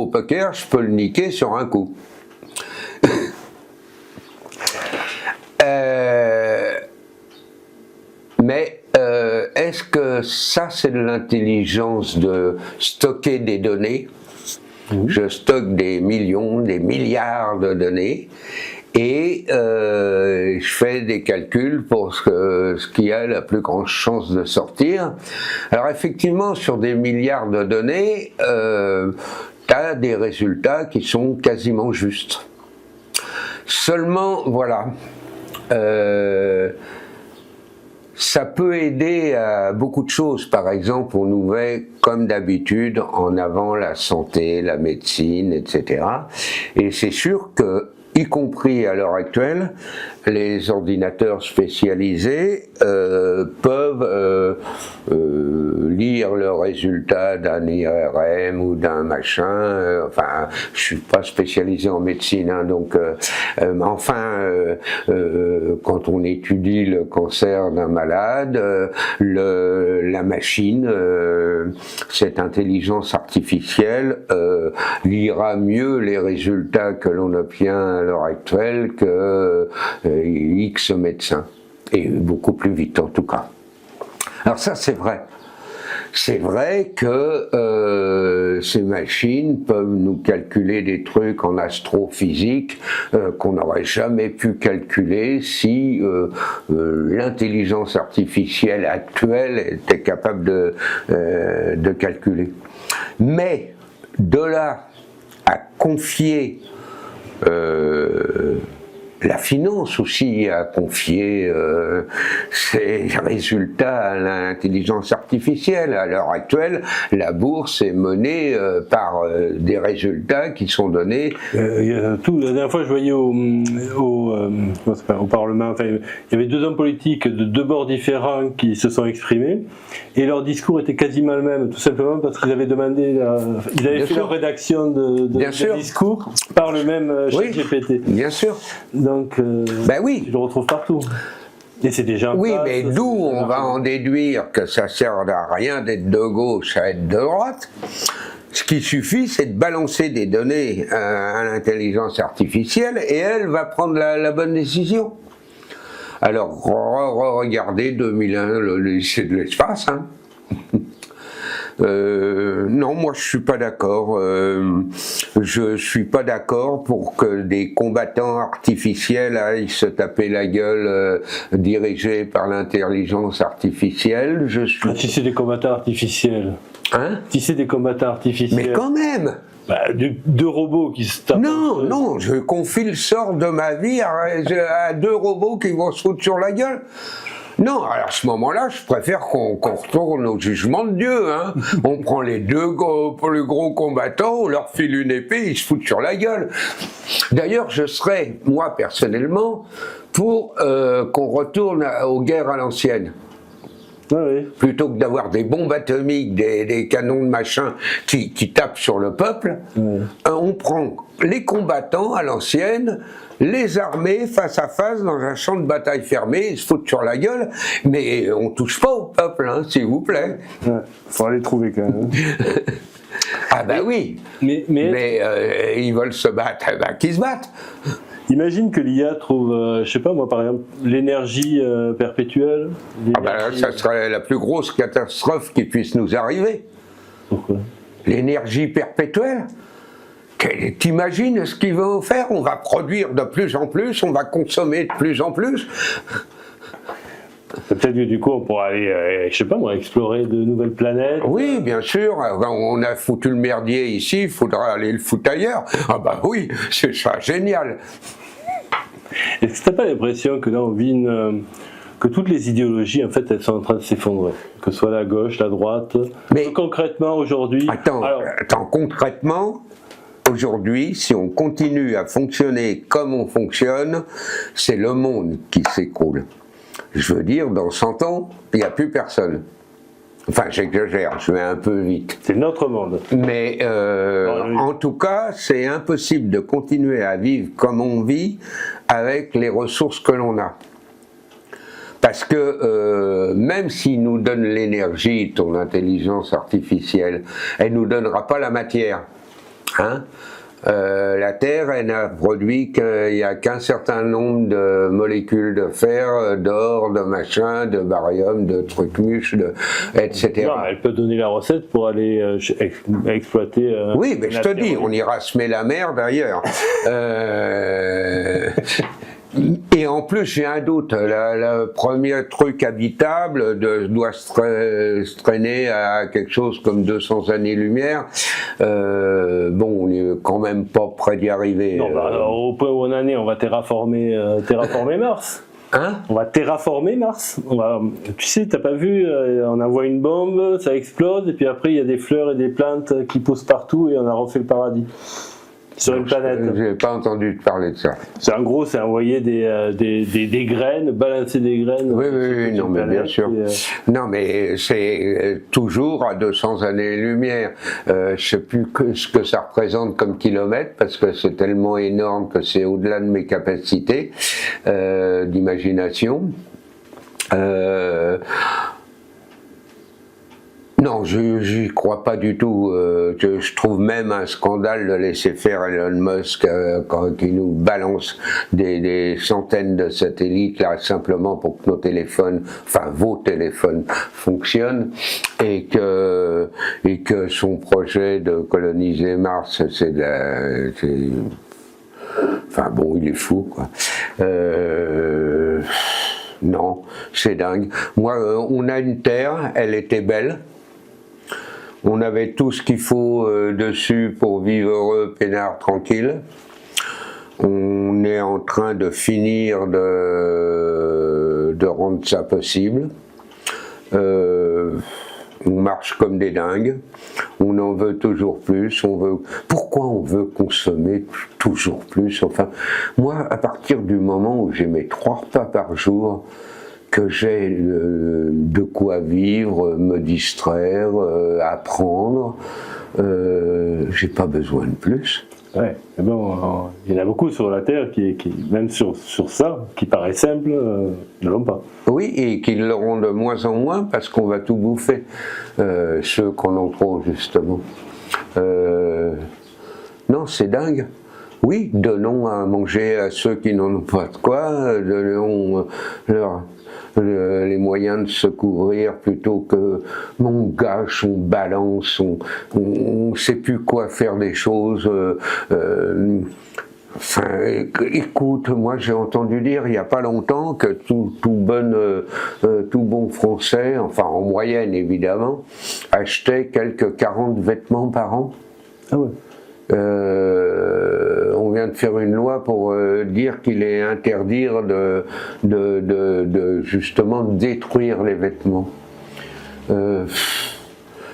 poker, je peux le niquer sur un coup. Mais est-ce que ça c'est de l'intelligence de stocker des données? Je stocke des millions, des milliards de données et je fais des calculs pour ce qui a la plus grande chance de sortir. Alors effectivement sur des milliards de données, tu as des résultats qui sont quasiment justes. Seulement voilà. Ça peut aider à beaucoup de choses. Par exemple, on nous met, comme d'habitude, en avant la santé, la médecine, etc. Et c'est sûr que, y compris à l'heure actuelle, les ordinateurs spécialisés peuvent lire le résultat d'un IRM ou d'un machin. Enfin, je suis pas spécialisé en médecine, hein, donc quand on étudie le cancer d'un malade, la machine, cette intelligence artificielle lira mieux les résultats que l'on obtient à l'heure actuelle que X médecins, et beaucoup plus vite en tout cas. Alors ça c'est vrai. c'est vrai que ces machines peuvent nous calculer des trucs en astrophysique qu'on n'aurait jamais pu calculer si l'intelligence artificielle actuelle était capable de calculer. Mais de là à confier la finance aussi, à confier ses résultats à l'intelligence artificielle. À l'heure actuelle, la bourse est menée par des résultats qui sont donnés. La dernière fois, je voyais au Parlement, enfin, il y avait deux hommes politiques de deux bords différents qui se sont exprimés, et leur discours était quasiment le même, tout simplement parce qu'ils avaient demandé, ils avaient fait leur rédaction de discours par le même ChatGPT. Bien sûr. Donc, ben oui. tu le retrouves partout. Et c'est déjà oui, mais d'où on va en déduire que ça sert à rien d'être de gauche à être de droite. Ce qui suffit, c'est de balancer des données à l'intelligence artificielle et elle va prendre la bonne décision. Alors, regardez 2001, le lycée de l'espace. Hein. Non, moi je suis pas d'accord. Je suis pas d'accord pour que des combattants artificiels aillent se taper la gueule dirigés par l'intelligence artificielle. Si c'est des combattants artificiels. Hein? Si c'est des combattants artificiels. Mais quand même. Deux robots qui se tapent. Non, je confie le sort de ma vie à deux robots qui vont se foutre sur la gueule. Non, alors à ce moment-là, je préfère qu'on retourne au jugement de Dieu. Hein. On prend les deux gros combattants, on leur file une épée, ils se foutent sur la gueule. D'ailleurs, je serais, moi personnellement, pour qu'on retourne aux guerres à l'ancienne. Oui. Plutôt que d'avoir des bombes atomiques, des canons de machin qui tapent sur le peuple, on prend les combattants à l'ancienne, les armées face à face dans un champ de bataille fermé, ils se foutent sur la gueule, mais on touche pas au peuple, hein, s'il vous plaît. Faut les trouver quand même. Ah ben oui, mais ils veulent se battre, qu'ils se battent. Imagine que l'IA trouve, je sais pas moi par exemple, l'énergie perpétuelle. Ah ben là, ça serait la plus grosse catastrophe qui puisse nous arriver. Pourquoi? L'énergie perpétuelle? T'imagines ce qu'ils vont faire? On va produire de plus en plus, on va consommer de plus en plus. Peut-être que du coup on pourra aller, je sais pas moi, explorer de nouvelles planètes. Oui, bien sûr. On a foutu le merdier ici, il faudra aller le foutre ailleurs. Ah bah oui, c'est ça, génial. Est-ce que t'as pas l'impression que là on vit que toutes les idéologies en fait elles sont en train de s'effondrer, que ce soit la gauche, la droite. Mais concrètement aujourd'hui. Attends, concrètement. Aujourd'hui, si on continue à fonctionner comme on fonctionne, c'est le monde qui s'écroule. Je veux dire, dans 100 ans, il n'y a plus personne. Enfin, j'exagère, je vais un peu vite. C'est notre monde. Mais en tout cas, c'est impossible de continuer à vivre comme on vit avec les ressources que l'on a. Parce que même s'il nous donne l'énergie, ton intelligence artificielle, elle ne nous donnera pas la matière. Hein? La Terre, elle n'a produit qu'il n'y a qu'un certain nombre de molécules de fer, d'or, de machin, de barium, de trucs mûches, etc. Non, elle peut donner la recette pour aller exploiter. Oui, mais je te dis, on ira semer la merde ailleurs. Et en plus, j'ai un doute. Le premier truc habitable doit se traîner à quelque chose comme 200 années-lumière. Bon, on n'est quand même pas près d'y arriver. Non, au point où on en est, on va terraformer Mars. Hein? On va terraformer Mars. Tu sais, t'as pas vu, on envoie une bombe, ça explose, et puis après il y a des fleurs et des plantes qui poussent partout, et on a refait le paradis. Sur une planète. Je n'ai pas entendu parler de ça. En gros, c'est envoyer des graines, balancer des graines. Oui, non, mais bien sûr. Non, mais c'est toujours à 200 années-lumière. Je ne sais plus ce que ça représente comme kilomètre, parce que c'est tellement énorme que c'est au-delà de mes capacités Non, j'y crois pas du tout. Je trouve même un scandale de laisser faire Elon Musk qui nous balance des centaines de satellites là simplement pour que nos téléphones, enfin vos téléphones fonctionnent et que son projet de coloniser Mars, enfin bon, il est fou quoi. Non, c'est dingue. Moi, on a une Terre, elle était belle. On avait tout ce qu'il faut dessus pour vivre heureux, peinard, tranquille. On est en train de finir de rendre ça possible. On marche comme des dingues. On en veut toujours plus. Pourquoi on veut consommer toujours plus? Enfin, moi, à partir du moment où j'ai mes 3 repas par jour, que j'ai de quoi vivre, me distraire, apprendre, j'ai pas besoin de plus. Ouais, mais bon, il y en a beaucoup sur la Terre qui même sur ça, qui paraît simple, ne l'ont pas. Oui, et qui l'auront de moins en moins parce qu'on va tout bouffer, ceux qu'on en trop justement. Non, c'est dingue. Oui, donnons à manger à ceux qui n'en ont pas de quoi, donnons les moyens de se couvrir plutôt que on gâche, on balance, on sait plus quoi faire des choses. Enfin, écoute, moi j'ai entendu dire il n'y a pas longtemps que tout bon français, enfin en moyenne évidemment, achetait quelques 40 vêtements par an. Ah ouais. On vient de faire une loi pour dire qu'il est interdit de justement détruire les vêtements.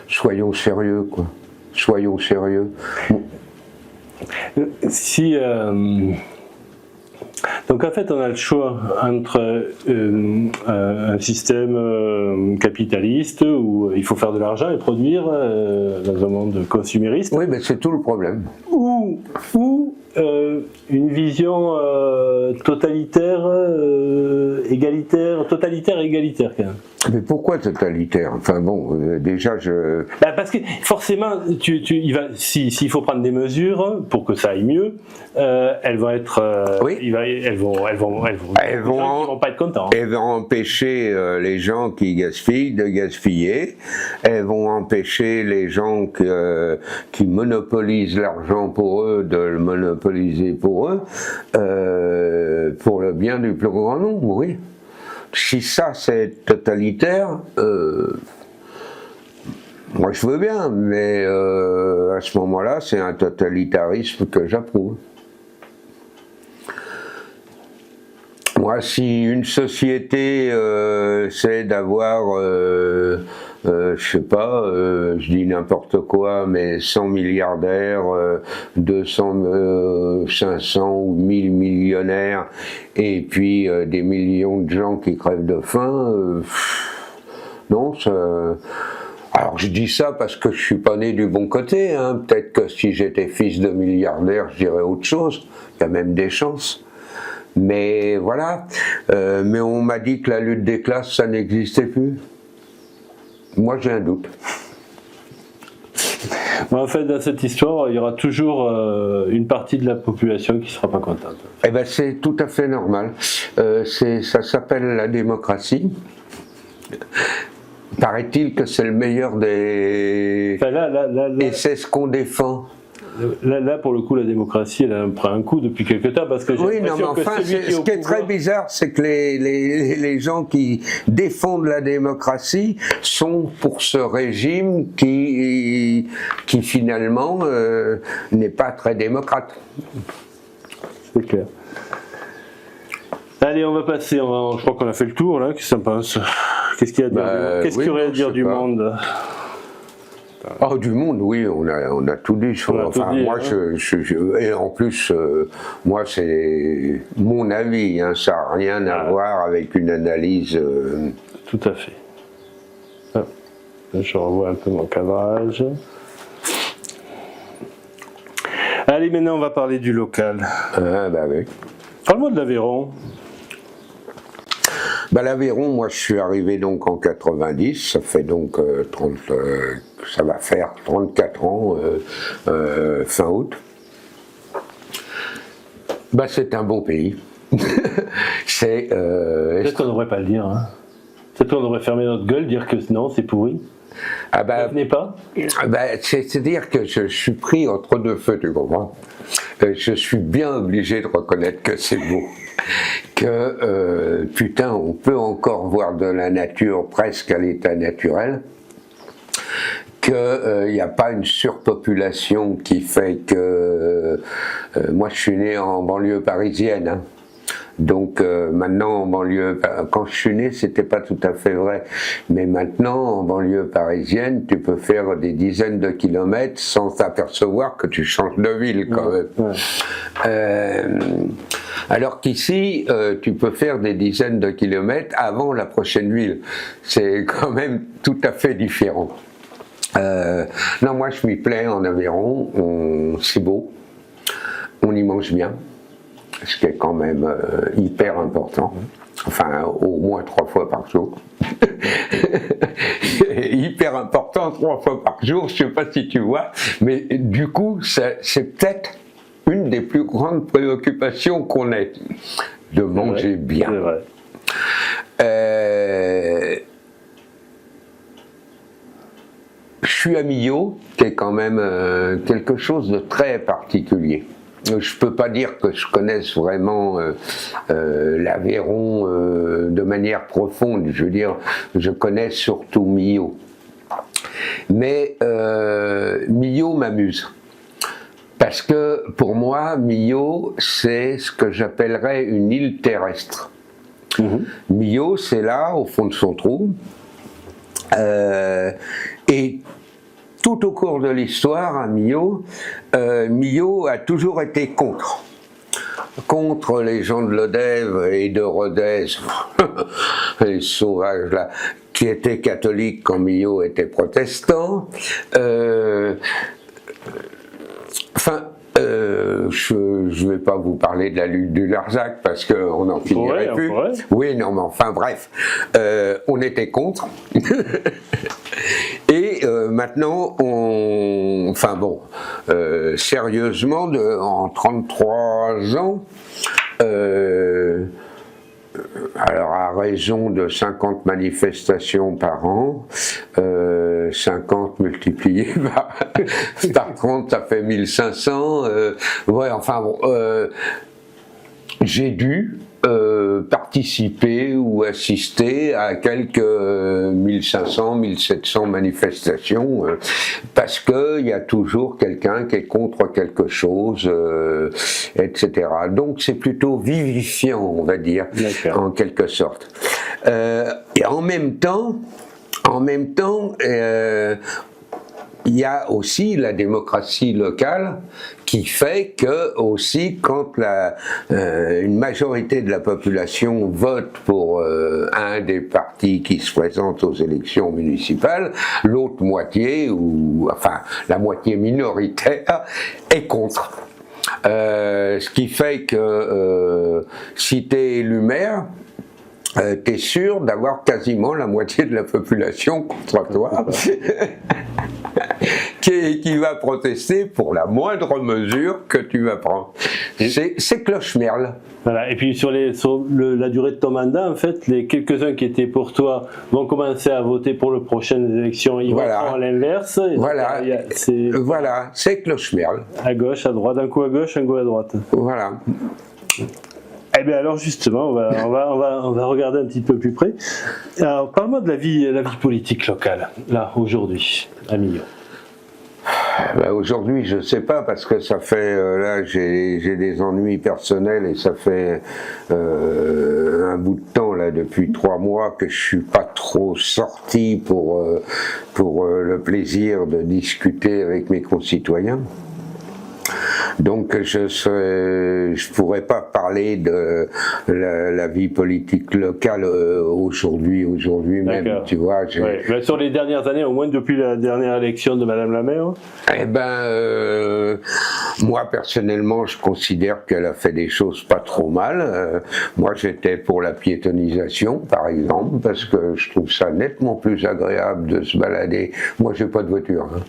Soyons sérieux, quoi. Soyons sérieux. Si donc en fait on a le choix entre un système capitaliste où il faut faire de l'argent et produire dans un monde consumériste. Oui, mais c'est tout le problème. Ou une vision totalitaire quand même. Mais pourquoi totalitaire? Enfin bon, déjà Parce que forcément, s'il faut prendre des mesures pour que ça aille mieux, elles vont être, oui. Elles vont pas être contents. Elles vont empêcher les gens qui gaspillent de gaspiller. Elles vont empêcher les gens qui monopolisent l'argent pour eux de le monopoliser pour eux, pour le bien du plus grand nombre, oui. Si ça c'est totalitaire, moi je veux bien, mais à ce moment-là c'est un totalitarisme que j'approuve. Moi, si une société c'est d'avoir, je sais pas, je dis n'importe quoi, mais 100 milliardaires, 200, 500 ou 1000 millionnaires, et puis des millions de gens qui crèvent de faim, non, ça... Alors je dis ça parce que je suis pas né du bon côté, hein. Peut-être que si j'étais fils de milliardaire, je dirais autre chose, il y a même des chances. Mais voilà, mais on m'a dit que la lutte des classes, ça n'existait plus. Moi, j'ai un doute. En fait, dans cette histoire, il y aura toujours une partie de la population qui ne sera pas contente. Eh ben, c'est tout à fait normal. Ça s'appelle la démocratie. Paraît-il que c'est le meilleur des... Enfin, et c'est ce qu'on défend. Là, pour le coup, la démocratie, elle prend un coup depuis quelque temps parce que j'ai l'impression que ce qui est très bizarre, c'est que les gens qui défendent la démocratie sont pour ce régime qui finalement n'est pas très démocrate. C'est clair. Allez, on va passer. Je crois qu'on a fait le tour là. Qu'est-ce que ça pense? Qu'est-ce qu'il y a à dire Qu'est-ce qu'il y aurait à dire du monde? Oh, du monde, oui, on a tout dit. Enfin, moi, hein. Et en plus, moi, c'est mon avis, hein, ça n'a rien à voir avec une analyse. Tout à fait. Ah, je revois un peu mon cadrage. Allez, maintenant, on va parler du local. Ah, bah oui. Parle-moi de l'Aveyron. L'Aveyron, moi je suis arrivé donc en 90, ça fait donc ça va faire 34 ans fin août. C'est un bon pays. Peut-être qu'on ne devrait pas le dire. Hein. Peut-être qu'on devrait fermer notre gueule, dire que non, c'est pourri. Ça n'est pas. C'est-à-dire que je suis pris entre deux feux, tu comprends. Je suis bien obligé de reconnaître que c'est beau. Que putain, on peut encore voir de la nature presque à l'état naturel. Qu'il n'y a pas une surpopulation qui fait que... moi, je suis né en banlieue parisienne. Hein. Donc maintenant, en banlieue... Quand je suis né, c'était pas tout à fait vrai. Mais maintenant, en banlieue parisienne, tu peux faire des dizaines de kilomètres sans t'apercevoir que tu changes de ville, quand même. Ouais. Alors qu'ici, tu peux faire des dizaines de kilomètres avant la prochaine ville. C'est quand même tout à fait différent. Non, moi je m'y plais en Aveyron, c'est beau, on y mange bien, ce qui est quand même hyper important, enfin au moins 3 fois par jour. Hyper important 3 fois par jour, je sais pas si tu vois, mais du coup c'est peut-être une des plus grandes préoccupations qu'on ait, de manger bien. C'est vrai. Je suis à Millau, qui est quand même quelque chose de très particulier. Je ne peux pas dire que je connaisse vraiment l'Aveyron de manière profonde, je veux dire, je connais surtout Millau. Mais Millau m'amuse. Parce que pour moi, Millau, c'est ce que j'appellerais une île terrestre. Millau, c'est là, au fond de son trou. Et tout au cours de l'histoire à Millau, Millau a toujours été contre les gens de Lodève et de Rodez, les sauvages là, qui étaient catholiques quand Millau était protestant. Je ne vais pas vous parler de la lutte du Larzac parce qu'on n'en finirait plus. Oui, non, mais enfin bref, on était contre. Et maintenant, sérieusement, en 33 ans, alors à raison de 50 manifestations par an, 50 multiplié par 30, ça fait 1500. J'ai dû participer ou assister à quelques 1500, 1700 manifestations parce qu'il y a toujours quelqu'un qui est contre quelque chose, etc. Donc c'est plutôt vivifiant, on va dire, en quelque sorte. Et en même temps, il y a aussi la démocratie locale qui fait que aussi quand une majorité de la population vote pour un des partis qui se présente aux élections municipales, l'autre moitié, la moitié minoritaire, est contre. Ce qui fait que si tu es élu maire, tu es sûr d'avoir quasiment la moitié de la population contre toi qui va protester pour la moindre mesure que tu vas prendre. C'est cloche-merle. Voilà. Et puis sur la durée de ton mandat, en fait, les quelques-uns qui étaient pour toi vont commencer à voter pour les prochaines élections. Ils voteront à l'inverse. Voilà, c'est cloche-merle. À gauche, à droite, un coup à gauche, un coup à droite. Voilà. Eh bien alors justement, on va regarder un petit peu plus près. Alors parle-moi de la vie politique locale, là, aujourd'hui, à Millau. Aujourd'hui, je ne sais pas, parce que ça fait, là, j'ai des ennuis personnels et ça fait un bout de temps, là, depuis 3 mois, que je ne suis pas trop sorti pour le plaisir de discuter avec mes concitoyens. Donc je pourrais pas parler de la vie politique locale aujourd'hui même, tu vois. Ouais. Sur les dernières années, au moins depuis la dernière élection de Madame la maire. Moi, personnellement, je considère qu'elle a fait des choses pas trop mal. Moi, j'étais pour la piétonisation, par exemple, parce que je trouve ça nettement plus agréable de se balader. Moi, j'ai pas de voiture, hein.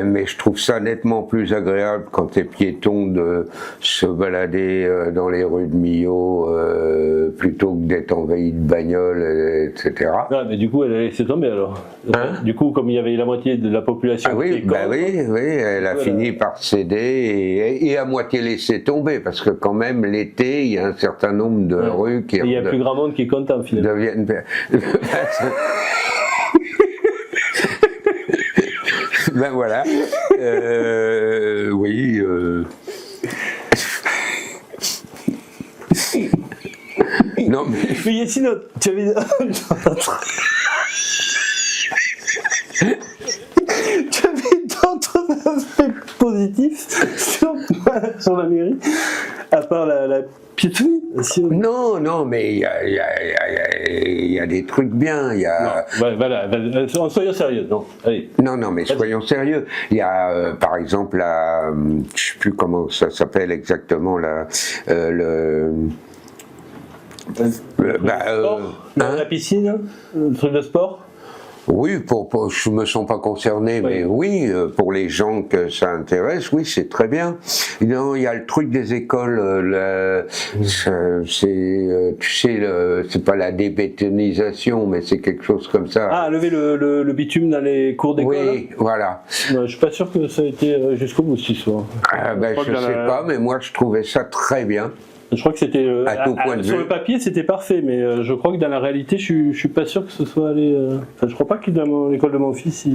Mais je trouve ça nettement plus agréable quand t'es piéton de se balader dans les rues de Millau plutôt que d'être envahi de bagnoles, etc. Ah, mais du coup, elle a laissé tomber alors. Hein? Du coup, comme il y avait la moitié de la population Ah oui, qui est contre, oui, elle a fini par céder et à moitié laissé tomber, parce que quand même, l'été, il y a un certain nombre de rues qui il y a plus grand monde qui est content finalement. deviennent... Ben voilà. Oui. Non, mais... Yacine, tu avais... tu avais d'autres aspects positifs sur la mairie, à part la piétonnerie. Non, mais il y a des trucs bien. Il y a... Voilà, soyons sérieux. Non, allez. Non, mais soyons sérieux. Il y a, par exemple, je sais plus comment ça s'appelle exactement, la piscine, le truc de sport. Oui, je me sens pas concerné, mais oui, pour les gens que ça intéresse, oui, c'est très bien. Non, il y a le truc des écoles, tu sais, c'est pas la débétonisation, mais c'est quelque chose comme ça. Ah, lever le bitume dans les cours d'école. Oui, voilà. Je suis pas sûr que ça a été jusqu'au bout cette histoire. Je sais pas, mais moi je trouvais ça très bien. Je crois que c'était sur le papier c'était parfait, mais je crois que dans la réalité je suis pas sûr que ce soit allé. Enfin, je crois pas que dans l'école de mon fils.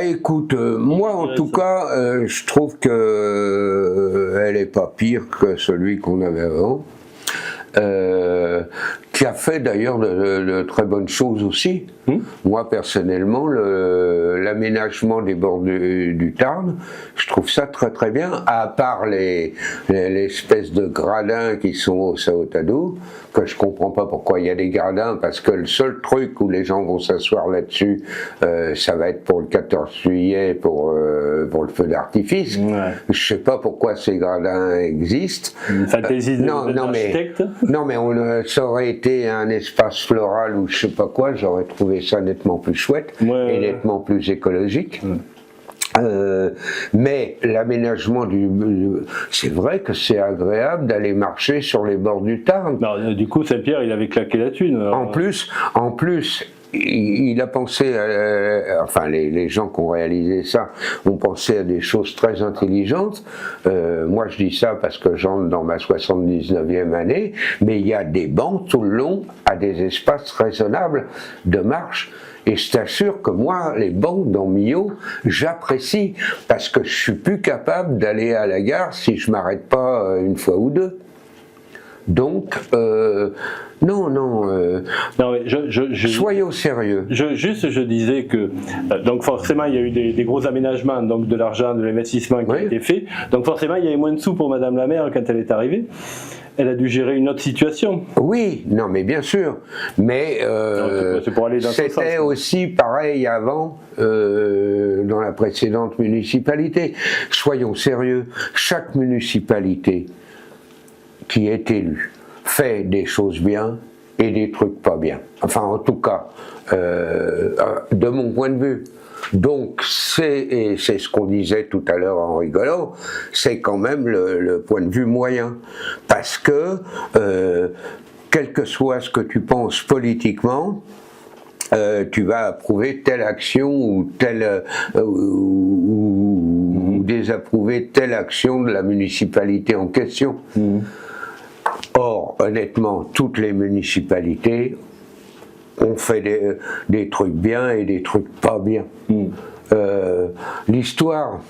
Écoute, moi en tout cas, je trouve que elle est pas pire que celui qu'on avait avant. Qui a fait d'ailleurs de très bonnes choses aussi. Moi personnellement, l'aménagement des bords du Tarn, je trouve ça très très bien, à part l'espèce de gradins qui sont au Saotadou, que je comprends pas pourquoi il y a des gradins, parce que le seul truc où les gens vont s'asseoir là-dessus, ça va être pour le 14 juillet, pour le feu d'artifice. Ouais. Je sais pas pourquoi ces gradins existent. Une fantaisie d'architecte. Non, mais ça aurait été un espace floral ou je sais pas quoi, j'aurais trouvé ça nettement plus chouette et nettement plus écologique. Mais l'aménagement c'est vrai que c'est agréable d'aller marcher sur les bords du Tarn. Alors, du coup, Saint-Pierre, il avait claqué la thune. En plus, il a pensé, enfin les gens qui ont réalisé ça ont pensé à des choses très intelligentes. Moi je dis ça parce que j'entre dans ma 79e année, mais il y a des bancs tout le long à des espaces raisonnables de marche. Et je t'assure que moi, les bancs dans Millau, j'apprécie parce que je suis plus capable d'aller à la gare si je m'arrête pas une fois ou deux. Donc, non, mais soyons sérieux. Je disais que, donc forcément, il y a eu des gros aménagements, donc de l'argent, de l'investissement qui a été fait. Donc forcément, il y avait moins de sous pour Madame la maire quand elle est arrivée. Elle a dû gérer une autre situation. Oui, non, mais bien sûr. Mais c'était aussi pareil avant dans la précédente municipalité. Soyons sérieux. Chaque municipalité qui est élue fait des choses bien et des trucs pas bien. Enfin, en tout cas, de mon point de vue. Donc, c'est ce qu'on disait tout à l'heure en rigolant, c'est quand même le point de vue moyen. Parce que, quel que soit ce que tu penses politiquement, tu vas approuver telle action ou ou désapprouver telle action de la municipalité en question. Or, honnêtement, toutes les municipalités ont fait des trucs bien et des trucs pas bien. L'histoire,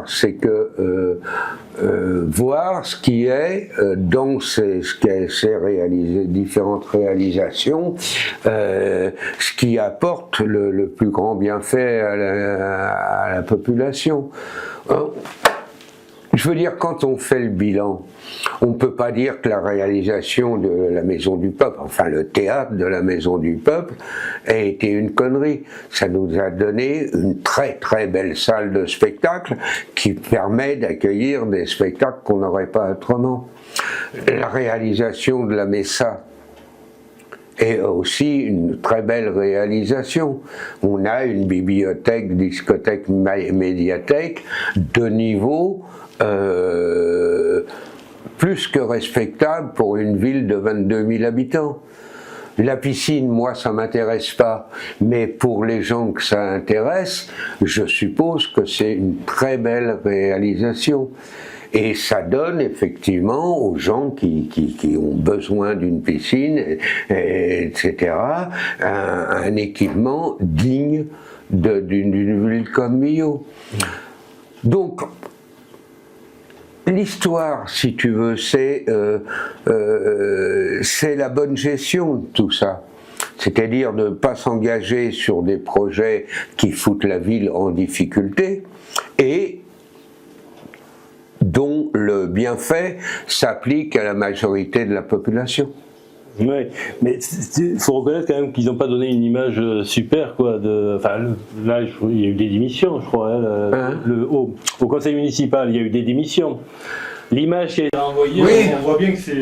c'est que voir ce qui est dans ces différentes réalisations, ce qui apporte le plus grand bienfait à la population. Je veux dire, quand on fait le bilan, on ne peut pas dire que la réalisation de la Maison du Peuple, enfin le théâtre de la Maison du Peuple, a été une connerie. Ça nous a donné une très très belle salle de spectacle qui permet d'accueillir des spectacles qu'on n'aurait pas autrement. La réalisation de la Messa est aussi une très belle réalisation. On a une bibliothèque, discothèque, médiathèque de niveau plus que respectable pour une ville de 22 000 habitants. La piscine, moi, ça m'intéresse pas, mais pour les gens que ça intéresse, je suppose que c'est une très belle réalisation. Et ça donne effectivement aux gens qui ont besoin d'une piscine, etc., un équipement digne d'une ville comme Millau. Donc, l'histoire, si tu veux, c'est la bonne gestion de tout ça. C'est-à-dire de ne pas s'engager sur des projets qui foutent la ville en difficulté et dont le bienfait s'applique à la majorité de la population. Oui, mais il faut reconnaître quand même qu'ils n'ont pas donné une image super, quoi. Enfin, là, il y a eu des démissions, je crois. Hein, au conseil municipal, il y a eu des démissions. L'image qui a été envoyée, oui. On voit bien que c'est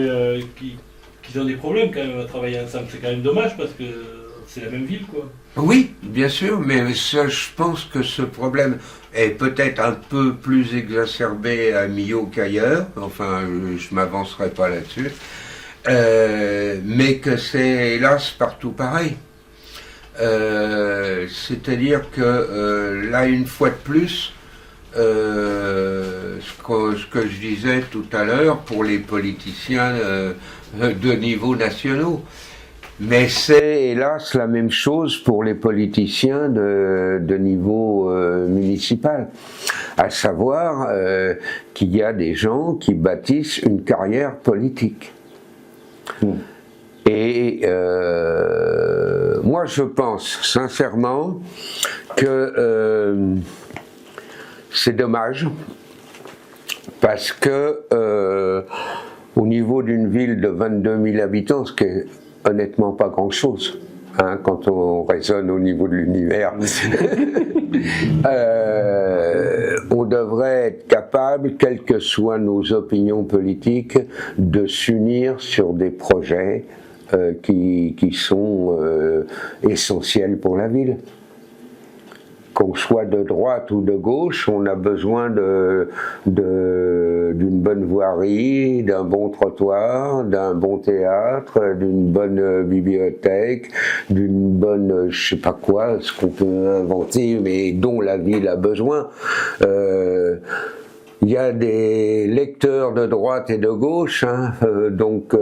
qu'ils ont des problèmes quand même à travailler ensemble. C'est quand même dommage parce que c'est la même ville, quoi. Oui, bien sûr, mais ça, je pense que ce problème est peut-être un peu plus exacerbé à Millau qu'ailleurs. Enfin, je m'avancerai pas là-dessus. Mais que c'est hélas partout pareil. C'est-à-dire que là, une fois de plus, ce que je disais tout à l'heure pour les politiciens de niveau nationaux, mais c'est hélas la même chose pour les politiciens de niveau municipal, à savoir qu'il y a des gens qui bâtissent une carrière politique. Et moi je pense sincèrement que c'est dommage parce que au niveau d'une ville de 22 000 habitants, ce qui est honnêtement pas grand chose hein, quand on raisonne au niveau de l'univers, on devrait être capable, quelles que soient nos opinions politiques, de s'unir sur des projets qui sont essentiels pour la ville. Qu'on soit de droite ou de gauche, on a besoin d'une bonne voirie, d'un bon trottoir, d'un bon théâtre, d'une bonne bibliothèque, d'une bonne, je sais pas quoi, ce qu'on peut inventer, mais dont la ville a besoin. Il y a des lecteurs de droite et de gauche, hein, donc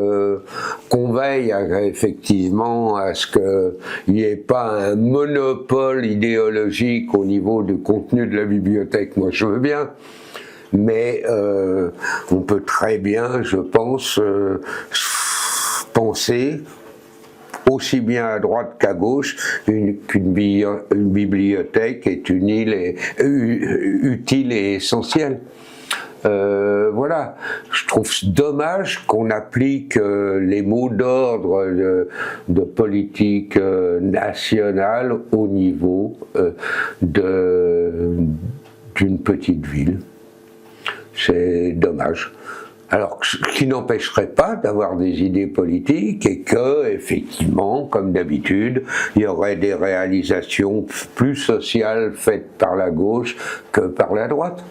qu'on veille effectivement à ce qu'il n'y ait pas un monopole idéologique au niveau du contenu de la bibliothèque. Moi, je veux bien, mais on peut très bien, je pense, penser aussi bien à droite qu'à gauche qu'une bibliothèque est utile et essentielle. Voilà, je trouve dommage qu'on applique les mots d'ordre de politique nationale au niveau d'une petite ville. C'est dommage. Alors, ce qui n'empêcherait pas d'avoir des idées politiques et que, effectivement, comme d'habitude, il y aurait des réalisations plus sociales faites par la gauche que par la droite.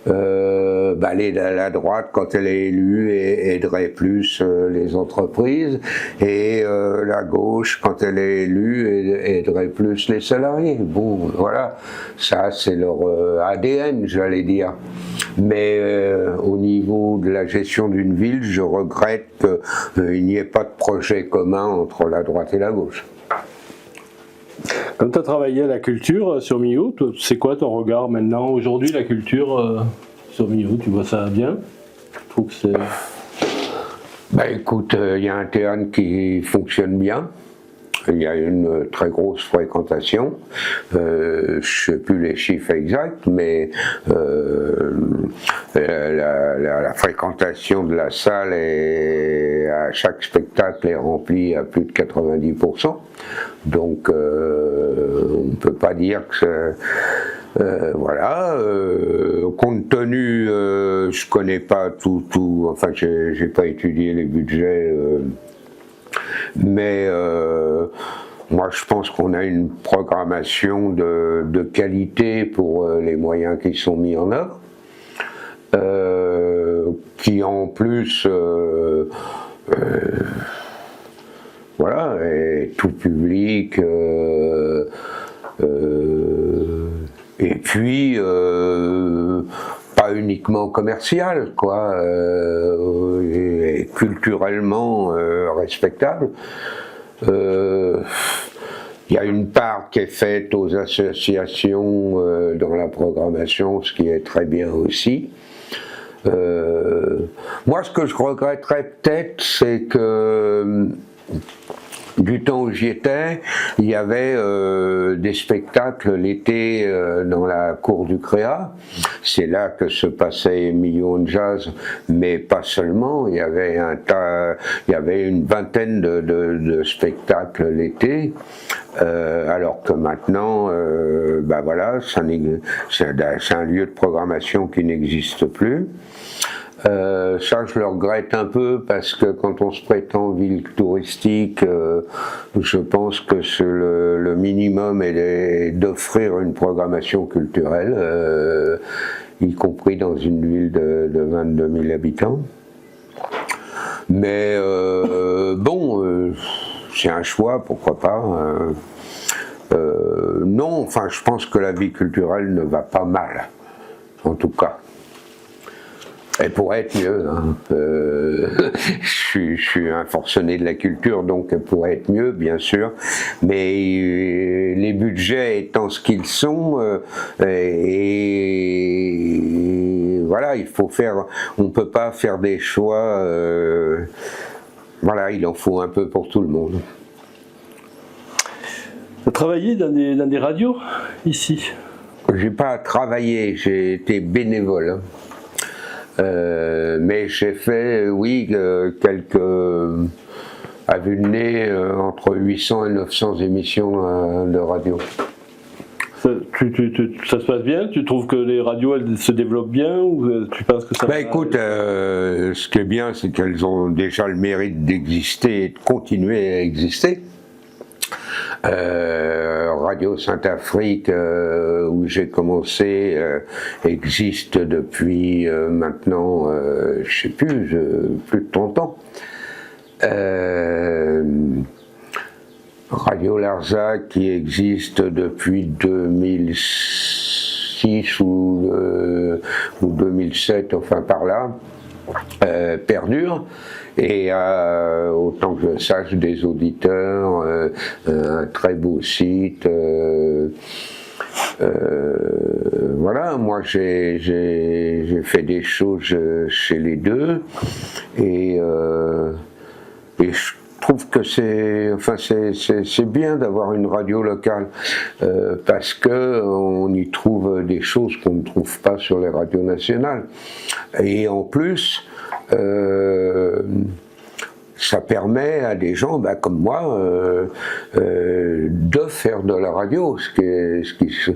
La droite, quand elle est élue, aiderait plus les entreprises et la gauche, quand elle est élue, aiderait plus les salariés. Bon, voilà, ça c'est leur ADN, j'allais dire. Mais au niveau de la gestion d'une ville, je regrette qu'il n'y ait pas de projet commun entre la droite et la gauche. Comme tu as travaillé à la culture sur Millau, c'est quoi ton regard maintenant, aujourd'hui, la culture sur Millau? Tu vois ça bien? Je trouve que c'est... Écoute, il y a un théâtre qui fonctionne bien. il y a une très grosse fréquentation. Je ne sais plus les chiffres exacts, mais la fréquentation de la salle à chaque spectacle est remplie à plus de 90%. Donc on ne peut pas dire que voilà, compte tenu, je connais pas tout, enfin j'ai pas étudié les budgets, mais moi je pense qu'on a une programmation de qualité pour les moyens qui sont mis en œuvre, qui en plus voilà, est tout public. Et puis pas uniquement commercial, quoi, et culturellement respectable. Il y a une part qui est faite aux associations dans la programmation, ce qui est très bien aussi. Moi, ce que je regretterais peut-être, c'est que du temps où j'y étais, il y avait des spectacles l'été dans la cour du Créa. C'est là que se passait Million de Jazz, mais pas seulement. Il y avait une vingtaine de spectacles l'été. Alors que maintenant, ben voilà, c'est un lieu de programmation qui n'existe plus. Ça, je le regrette un peu parce que quand on se prétend ville touristique, je pense que le minimum est d'offrir une programmation culturelle, y compris dans une ville de 22 000 habitants. Mais bon, c'est un choix, pourquoi pas. Non, enfin, je pense que la vie culturelle ne va pas mal, en tout cas. Elle pourrait être mieux. Hein. Je suis un forcené de la culture, donc elle pourrait être mieux, bien sûr. Mais les budgets étant ce qu'ils sont, et voilà, il faut faire. On ne peut pas faire des choix. Voilà, il en faut un peu pour tout le monde. Tu as travaillé dans des radios ici? J'ai pas travaillé, j'ai été bénévole. Hein. Mais j'ai fait, oui, quelques, à vue de nez, entre 800 et 900 émissions de radio. Ça se passe bien? Tu trouves que les radios elles se développent bien ou tu penses que ça va... Écoute, ce qui est bien, c'est qu'elles ont déjà le mérite d'exister et de continuer à exister. Radio Saint-Afrique, où j'ai commencé, existe depuis maintenant, je sais plus de 30 ans. Radio Larzac qui existe depuis 2006 ou 2007, enfin par là, perdure. Et autant que je sache, des auditeurs, un très beau site. Voilà, moi j'ai fait des choses chez les deux et je trouve que c'est bien d'avoir une radio locale parce que on y trouve des choses qu'on ne trouve pas sur les radios nationales. Et en plus, ça permet à des gens comme moi de faire de la radio. Je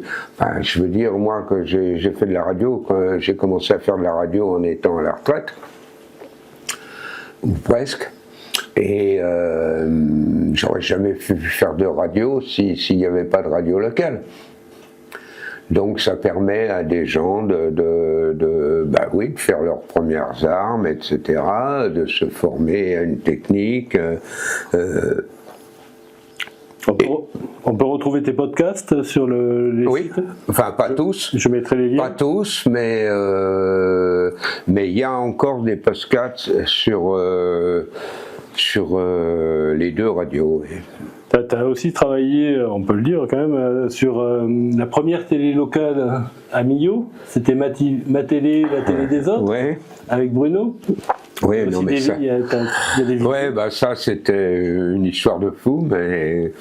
veux dire, moi, que j'ai fait de la radio, quand j'ai commencé à faire de la radio en étant à la retraite, ou presque, et j'aurais jamais pu faire de radio s'il n'y avait pas de radio locale. Donc ça permet à des gens de faire leurs premières armes, etc., de se former à une technique. On peut retrouver tes podcasts sur les sites? Enfin pas tous. Je mettrai les liens. Pas tous, mais il y a encore des podcasts sur les deux radios. Tu as aussi travaillé, on peut le dire quand même, sur la première télé locale à Millau. C'était ma télé, la télé des autres, ouais. avec Bruno. Oui, non, mais ça. Il y a des vidéos. Ouais, bah ça c'était une histoire de fou, mais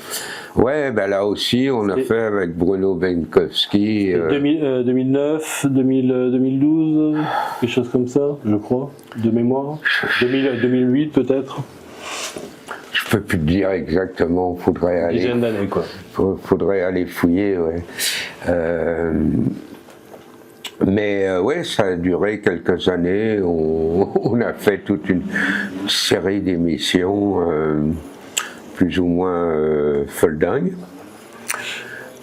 ouais, bah là aussi on a fait avec Bruno Benkowski. 2009, 2012, quelque chose comme ça, je crois, de mémoire. 2008 peut-être. Je peux plus te dire exactement, faudrait aller. Dizaine d'années quoi. Faudrait aller fouiller, ouais. Mais ouais, ça a duré quelques années. On a fait toute une série d'émissions plus ou moins foldingues.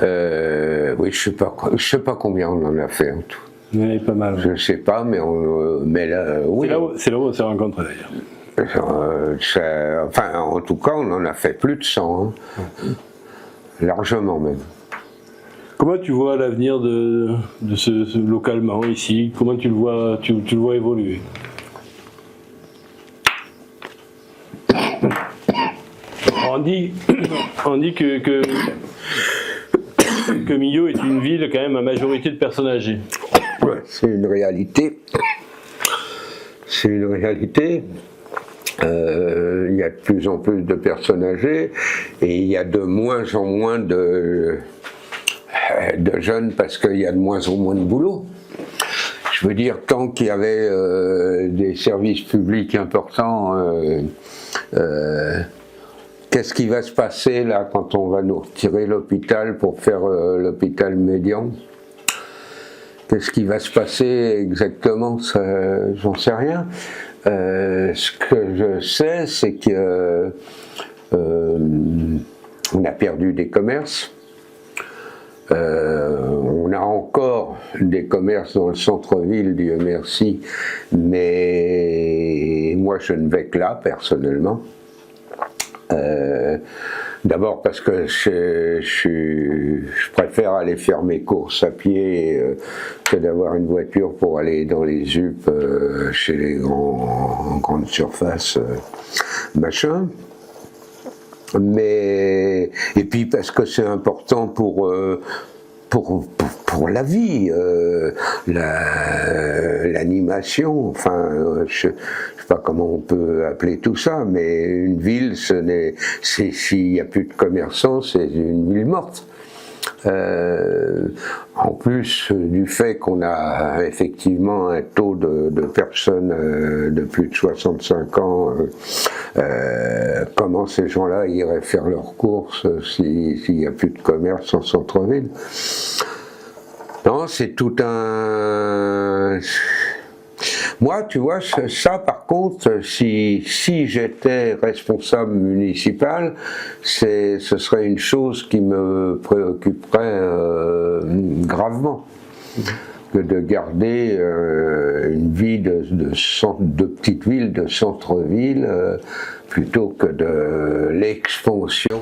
Oui, je sais pas combien on en a fait en tout. Il y en avait pas mal. Je sais pas, mais là, oui. C'est là où on s'est rencontrés d'ailleurs. Enfin, en tout cas, on en a fait plus de 100, hein. Largement même. Comment tu vois l'avenir de ce localement ici? Comment tu le vois, tu le vois évoluer? On dit que Millau est une ville quand même à majorité de personnes âgées. Ouais, c'est une réalité. C'est une réalité. Il y a de plus en plus de personnes âgées et il y a de moins en moins de jeunes parce qu'il y a de moins en moins de boulot. Je veux dire, tant qu'il y avait des services publics importants, qu'est-ce qui va se passer là quand on va nous retirer l'hôpital pour faire l'hôpital médian? Qu'est-ce qui va se passer exactement? J'en sais rien. Ce que je sais, c'est que on a perdu des commerces. On a encore des commerces dans le centre-ville, Dieu merci, mais moi je ne vais que là personnellement. D'abord parce que je préfère aller faire mes courses à pied que d'avoir une voiture pour aller dans les UP chez les grandes surfaces, machin. Mais et puis parce que c'est important pour la vie, l'animation, enfin, je sais pas comment on peut appeler tout ça, mais une ville, s'il n'y a plus de commerçants, c'est une ville morte. En plus du fait qu'on a effectivement un taux de personnes de plus de 65 ans, comment ces gens-là iraient faire leurs courses s'il n'y a plus de commerce en centre-ville? Non, c'est tout un... Moi, tu vois, ça par contre, si j'étais responsable municipal, ce serait une chose qui me préoccuperait gravement, que de garder une vie de petite ville, de centre-ville, plutôt que de l'expansion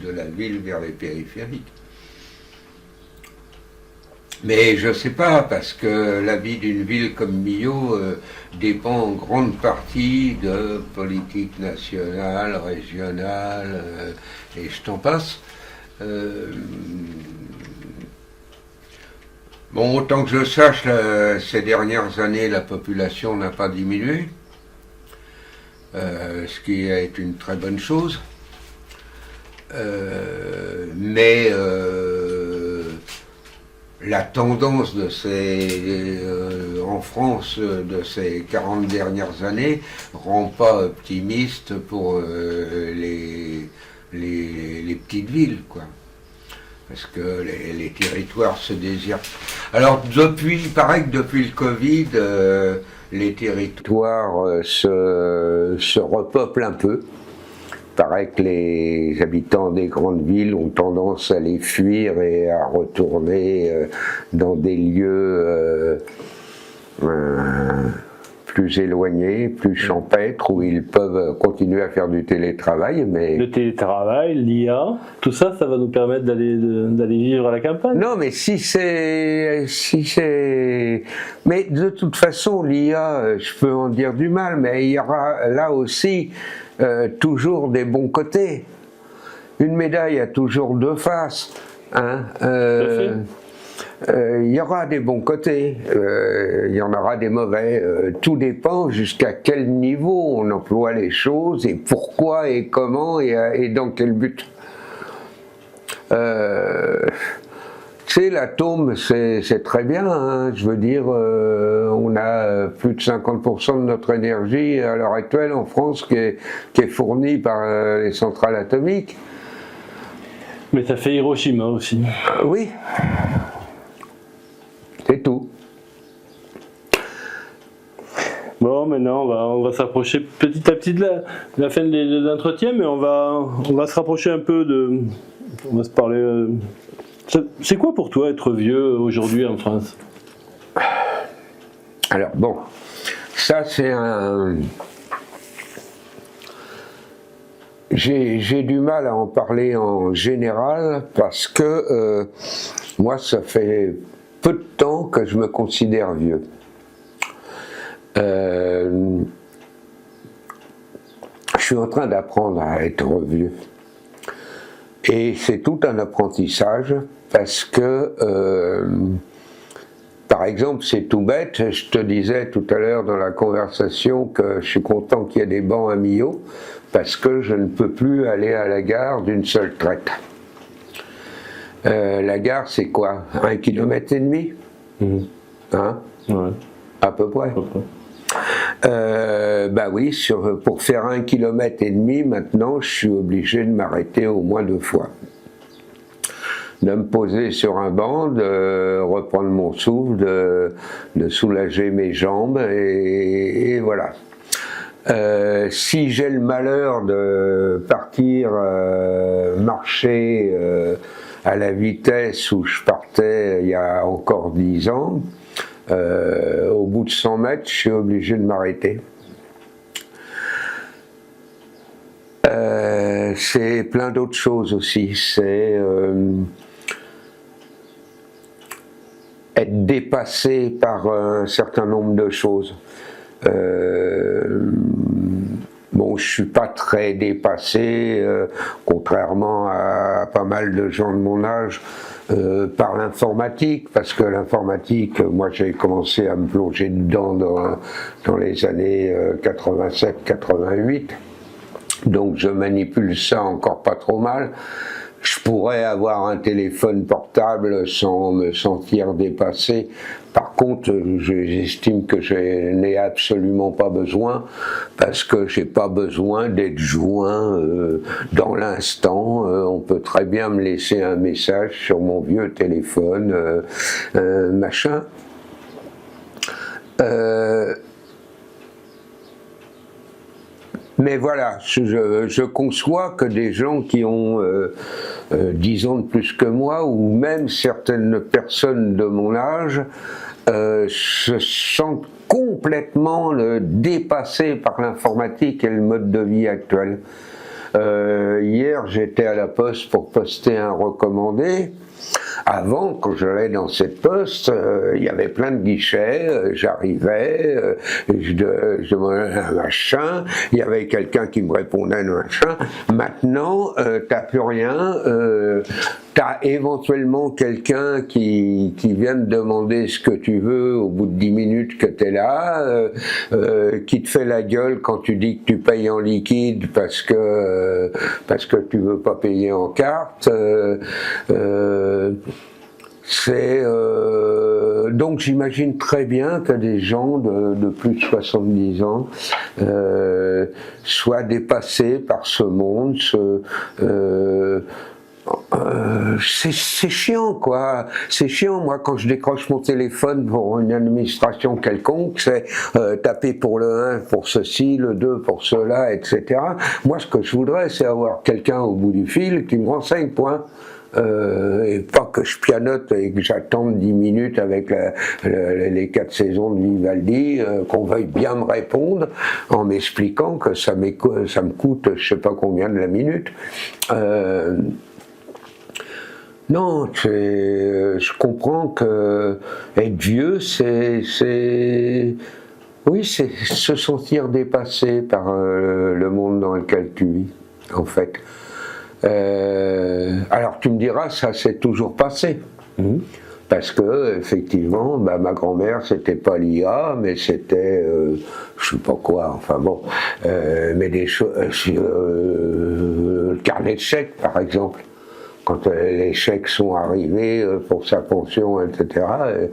de la ville vers les périphériques. Mais je ne sais pas, parce que la vie d'une ville comme Millau dépend en grande partie de politique nationale, régionale, et je t'en passe. Bon, autant que je sache, ces dernières années, la population n'a pas diminué, ce qui est une très bonne chose. Mais la tendance en France de ces 40 dernières années rend pas optimiste pour les petites villes, quoi. Parce que les territoires se désirent. Alors il paraît que depuis le Covid, les territoires se repeuplent un peu. Il paraît que les habitants des grandes villes ont tendance à les fuir et à retourner dans des lieux plus éloignés, plus champêtres, où ils peuvent continuer à faire du télétravail. Mais... Le télétravail, l'IA, tout ça, ça va nous permettre d'aller vivre à la campagne. Non, mais mais de toute façon, l'IA, je peux en dire du mal, mais il y aura là aussi toujours des bons côtés. Une médaille a toujours deux faces. Hein, il y aura des bons côtés, il y en aura des mauvais. Tout dépend jusqu'à quel niveau on emploie les choses et pourquoi et comment et dans quel but. Tu sais, l'atome, c'est très bien, hein, je veux dire, on a plus de 50% de notre énergie à l'heure actuelle en France qui est fournie par les centrales atomiques. Mais ça fait Hiroshima aussi. Oui, c'est tout. Bon, maintenant on va s'approcher petit à petit de la fin de l'entretien, mais on va se rapprocher un peu de... On va se parler... C'est quoi pour toi être vieux aujourd'hui en France? Alors bon, ça c'est un... J'ai du mal à en parler en général parce que moi ça fait peu de temps que je me considère vieux. Je suis en train d'apprendre à être vieux. Et c'est tout un apprentissage parce que, par exemple, c'est tout bête, je te disais tout à l'heure dans la conversation que je suis content qu'il y ait des bancs à Millau parce que je ne peux plus aller à la gare d'une seule traite. La gare, c'est quoi? 1,5 km? Hein? Ouais. À peu près. Bah oui, pour faire 1,5 km maintenant, je suis obligé de m'arrêter au moins 2 fois. De me poser sur un banc, de reprendre mon souffle, de soulager mes jambes, et voilà. Si j'ai le malheur de partir marcher à la vitesse où je partais il y a encore 10 ans, au bout de 100 mètres, je suis obligé de m'arrêter. C'est plein d'autres choses aussi. C'est être dépassé par un certain nombre de choses. Bon, je suis pas très dépassé, contrairement à pas mal de gens de mon âge, par l'informatique, parce que l'informatique, moi j'ai commencé à me plonger dedans dans les années 87-88, donc je manipule ça encore pas trop mal. Je pourrais avoir un téléphone portable sans me sentir dépassé. Par contre, j'estime que je n'ai absolument pas besoin, parce que j'ai pas besoin d'être joint dans l'instant. On peut très bien me laisser un message sur mon vieux téléphone, machin. Mais voilà, je conçois que des gens qui ont 10 ans de plus que moi, ou même certaines personnes de mon âge, se sentent complètement dépassés par l'informatique et le mode de vie actuel. Hier, j'étais à la poste pour poster un recommandé. Avant, quand j'allais dans cette poste, il y avait plein de guichets, j'arrivais, je demandais un machin, il y avait quelqu'un qui me répondait un machin. Maintenant, t'as plus rien, t'as éventuellement quelqu'un qui vient te demander ce que tu veux au bout de 10 minutes que t'es là, qui te fait la gueule quand tu dis que tu payes en liquide parce que tu veux pas payer en carte. Donc j'imagine très bien que des gens de plus de 70 ans soient dépassés par ce monde, c'est chiant quoi, c'est chiant. Moi quand je décroche mon téléphone pour une administration quelconque, c'est taper pour le 1 pour ceci, le 2 pour cela, etc. Moi ce que je voudrais c'est avoir quelqu'un au bout du fil qui me renseigne, point. Et pas que je pianote et que j'attende 10 minutes avec les 4 saisons de Vivaldi, qu'on veuille bien me répondre en m'expliquant que ça me coûte je sais pas combien de la minute. Non, je comprends que être vieux, c'est se sentir dépassé par le monde dans lequel tu vis, en fait. Alors tu me diras, ça s'est toujours passé. Parce parce que effectivement, ma grand-mère c'était pas l'IA, mais c'était je sais pas quoi, enfin bon, mais des choses, le carnet de chèques par exemple. Quand les chèques sont arrivés pour sa pension, etc., elle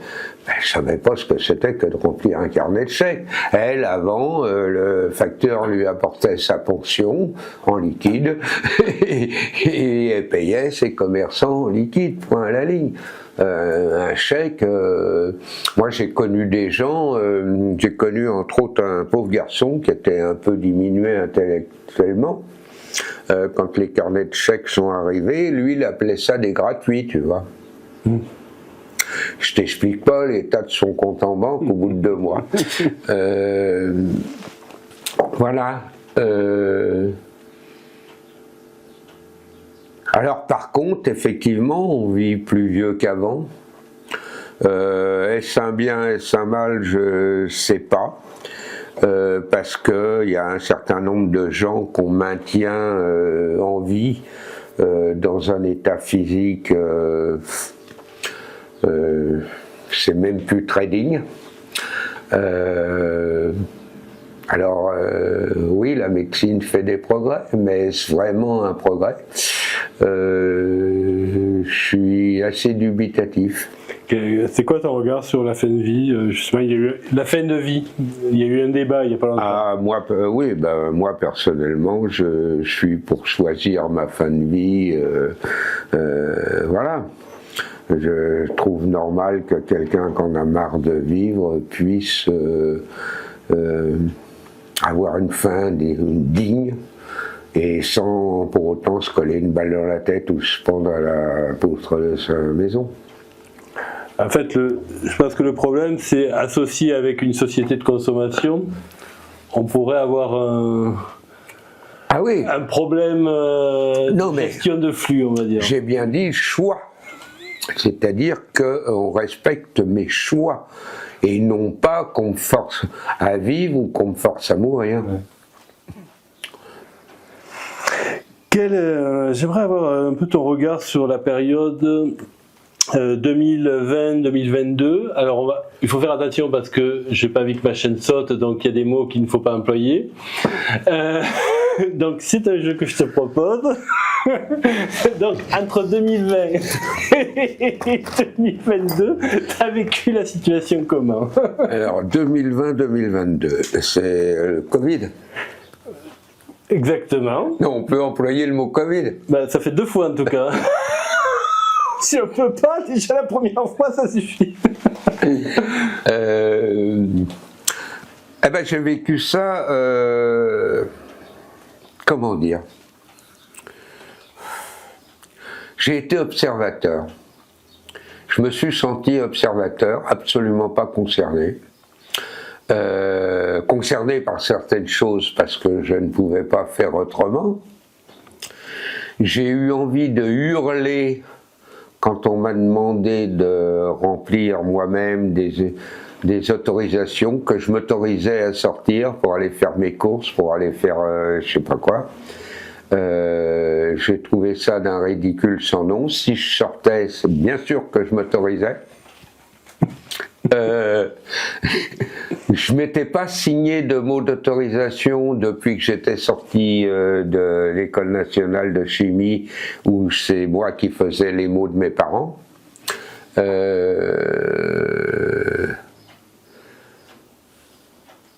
ne savait pas ce que c'était que de remplir un carnet de chèques. Elle, avant, le facteur lui apportait sa pension en liquide et elle payait ses commerçants en liquide, point à la ligne. Un chèque, moi j'ai connu des gens, j'ai connu entre autres un pauvre garçon qui était un peu diminué intellectuellement. Quand les carnets de chèques sont arrivés, lui il appelait ça des gratuits, tu vois. Je t'explique pas l'état de son compte en banque au bout de 2 mois. Voilà. Alors par contre, effectivement, on vit plus vieux qu'avant. Est-ce un bien, est-ce un mal, je sais pas. Parce qu'il y a un certain nombre de gens qu'on maintient en vie dans un état physique, c'est même plus très digne. Alors oui, la médecine fait des progrès, mais est-ce vraiment un progrès? Je suis assez dubitatif. C'est quoi ton regard sur la fin de vie? Justement, il y a eu la fin de vie. Il y a eu un débat il n'y a pas longtemps. Ah, oui, moi personnellement, je suis pour choisir ma fin de vie. Voilà. Je trouve normal que quelqu'un qui en a marre de vivre puisse avoir une fin digne et sans pour autant se coller une balle dans la tête ou se pendre à la poutre de sa maison. En fait, je pense que le problème, c'est associé avec une société de consommation, on pourrait avoir un problème de gestion de flux, on va dire. J'ai bien dit choix, c'est-à-dire qu'on respecte mes choix et non pas qu'on me force à vivre ou qu'on me force à mourir. Ouais. J'aimerais avoir un peu ton regard sur la période 2020-2022. Alors il faut faire attention parce que j'ai pas envie que ma chaîne saute, donc il y a des mots qu'il ne faut pas employer. Donc c'est un jeu que je te propose. Donc entre 2020 et 2022, tu as vécu la situation comment? Alors 2020-2022, c'est le Covid. Exactement. Non, on peut employer le mot Covid. Ça fait 2 fois en tout cas. Si on peut pas, déjà la première fois, ça suffit. J'ai vécu ça, comment dire? J'ai été observateur. Je me suis senti observateur, absolument pas concerné. Concerné par certaines choses parce que je ne pouvais pas faire autrement. J'ai eu envie de hurler quand on m'a demandé de remplir moi-même des autorisations que je m'autorisais à sortir pour aller faire mes courses, pour aller faire je sais pas quoi. J'ai trouvé ça d'un ridicule sans nom. Si je sortais, c'est bien sûr que je m'autorisais. Je m'étais pas signé de mots d'autorisation depuis que j'étais sorti de l'école nationale de chimie où c'est moi qui faisais les mots de mes parents.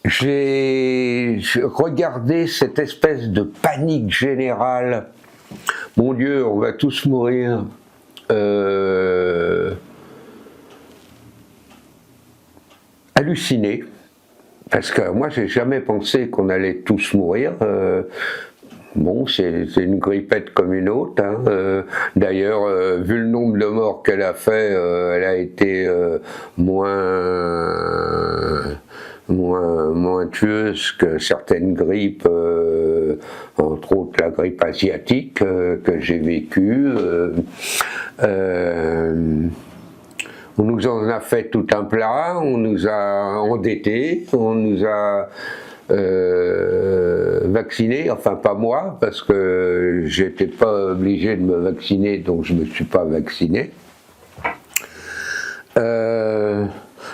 J'ai regardé cette espèce de panique générale. Mon Dieu, on va tous mourir. Halluciné, parce que moi j'ai jamais pensé qu'on allait tous mourir. Bon, c'est une grippette comme une autre. Hein. D'ailleurs, vu le nombre de morts qu'elle a fait, elle a été moins tueuse que certaines grippes, entre autres la grippe asiatique que j'ai vécue. On nous en a fait tout un plat, on nous a endettés, on nous a vaccinés, enfin pas moi, parce que j'étais pas obligé de me vacciner, donc je me suis pas vacciné.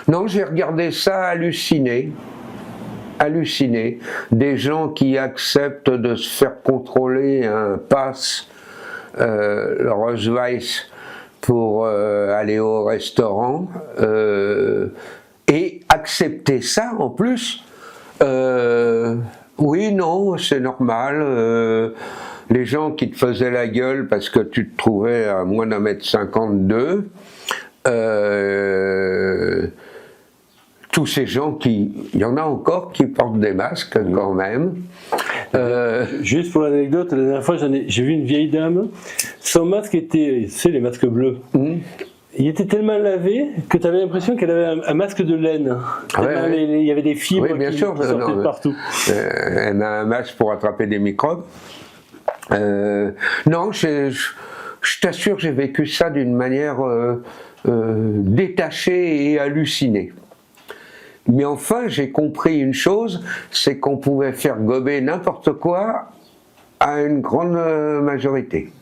Non, j'ai regardé ça halluciné. Halluciné. Des gens qui acceptent de se faire contrôler un pass, le Rolls-Royce, pour aller au restaurant, et accepter ça en plus. Oui, non, c'est normal. Les gens qui te faisaient la gueule parce que tu te trouvais à moins d'1m52, tous ces gens il y en a encore qui portent des masques quand même. Juste pour l'anecdote, la dernière fois j'ai vu une vieille dame, son masque était, tu sais, les masques bleus. Il était tellement lavé que tu avais l'impression qu'elle avait un masque de laine. Il y avait des fibres qui sortaient de partout. Elle a un masque pour attraper des microbes. Non, je t'assure, j'ai vécu ça d'une manière détachée et hallucinée. Mais enfin, j'ai compris une chose, c'est qu'on pouvait faire gober n'importe quoi à une grande majorité.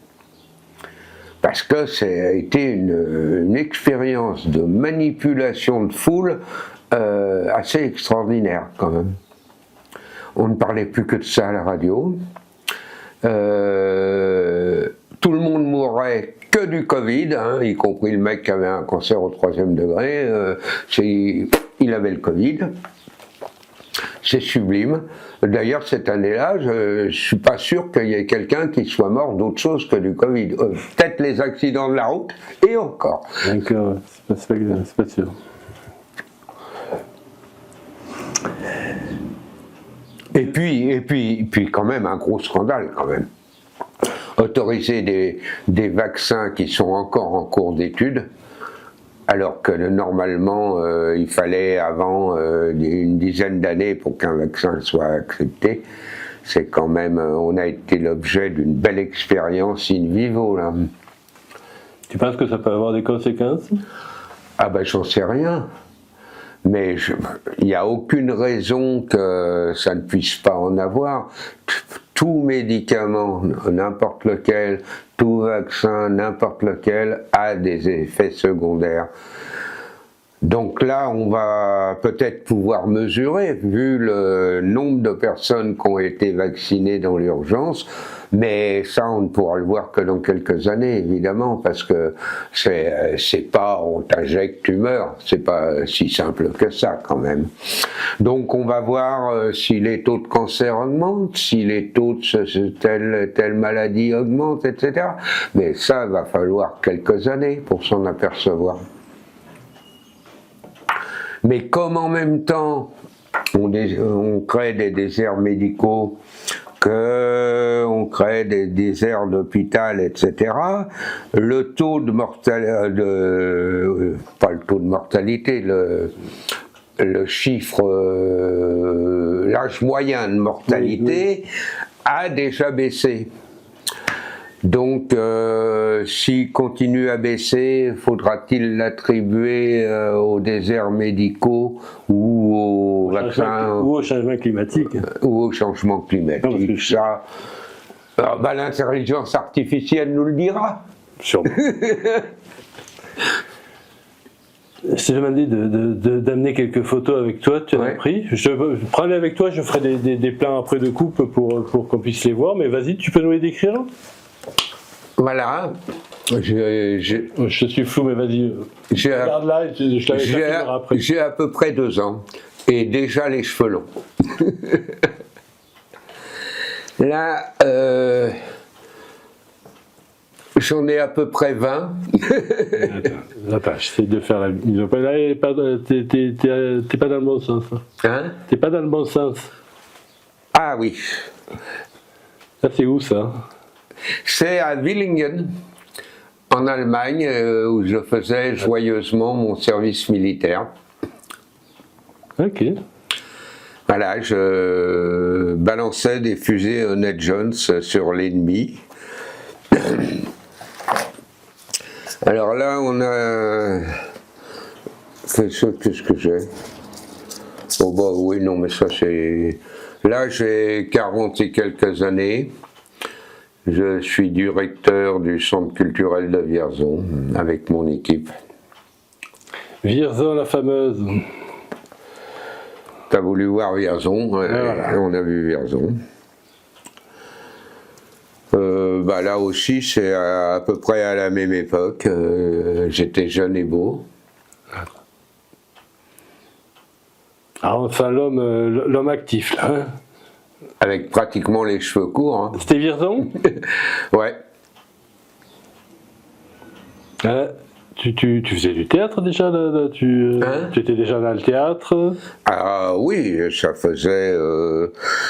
Parce que ça a été une expérience de manipulation de foule assez extraordinaire quand même. On ne parlait plus que de ça à la radio. Tout le monde mourait que du Covid, hein, y compris le mec qui avait un cancer au 3e degré. Il avait le Covid. C'est sublime. D'ailleurs, cette année-là, je ne suis pas sûr qu'il y ait quelqu'un qui soit mort d'autre chose que du Covid. Peut-être les accidents de la route, et encore. Donc, c'est pas sûr. Et puis quand même, un gros scandale quand même. Autoriser des vaccins qui sont encore en cours d'étude, alors que normalement il fallait avant une dizaine d'années pour qu'un vaccin soit accepté. C'est quand même, on a été l'objet d'une belle expérience in vivo là. Tu penses que ça peut avoir des conséquences? Ah ben j'en sais rien. Mais il n'y a aucune raison que ça ne puisse pas en avoir. Tout médicament, n'importe lequel, tout vaccin, n'importe lequel, a des effets secondaires. Donc là, on va peut-être pouvoir mesurer, vu le nombre de personnes qui ont été vaccinées dans l'urgence, mais ça, on ne pourra le voir que dans quelques années, évidemment, parce que c'est pas on t'injecte, tu meurs, c'est pas si simple que ça, quand même. Donc on va voir si les taux de cancer augmentent, si les taux de telle maladie augmentent, etc. Mais ça, va falloir quelques années pour s'en apercevoir. Mais comme en même temps, on crée des déserts médicaux, qu'on crée des déserts d'hôpital, etc., le taux de mortalité, pas le taux de mortalité, le chiffre, l'âge moyen de mortalité a déjà baissé. Donc, s'il continue à baisser, faudra-t-il l'attribuer aux déserts médicaux ou aux vaccins ou au changement climatique? Ou au changement climatique. Non, ça, l'intelligence artificielle nous le dira. Sûrement. Je t'ai demandé d'amener quelques photos avec toi, tu en as pris. Je prends-les avec toi, je ferai des plans après de coupe pour qu'on puisse les voir, mais vas-y, tu peux nous les décrire? Voilà. Je suis flou, mais vas-y. Regarde là, je l'avais après. J'ai à peu près 2 ans, et déjà les cheveux longs. Là, j'en ai à peu près 20. Attends, j'essaie de faire la mise au point. Là, t'es pas dans le bon sens. Hein? T'es pas dans le bon sens. Ah oui. Ça, c'est où ça? C'est à Villingen, en Allemagne, où je faisais joyeusement mon service militaire. Ok. Voilà, je balançais des fusées Honey Jones sur l'ennemi. Alors là, on a... Qu'est-ce que j'ai? Oh bah oui, non, mais ça c'est... Là, j'ai 40 et quelques années. Je suis directeur du centre culturel de Vierzon avec mon équipe. Vierzon, la fameuse. T'as voulu voir Vierzon, voilà. on a vu Vierzon. Là aussi, c'est à peu près à la même époque. J'étais jeune et beau. Alors enfin l'homme actif là. Hein. Avec pratiquement les cheveux courts. Hein. C'était Vierzon. Ouais. Tu faisais du théâtre déjà là, tu étais déjà dans le théâtre. Ah oui, ça faisait.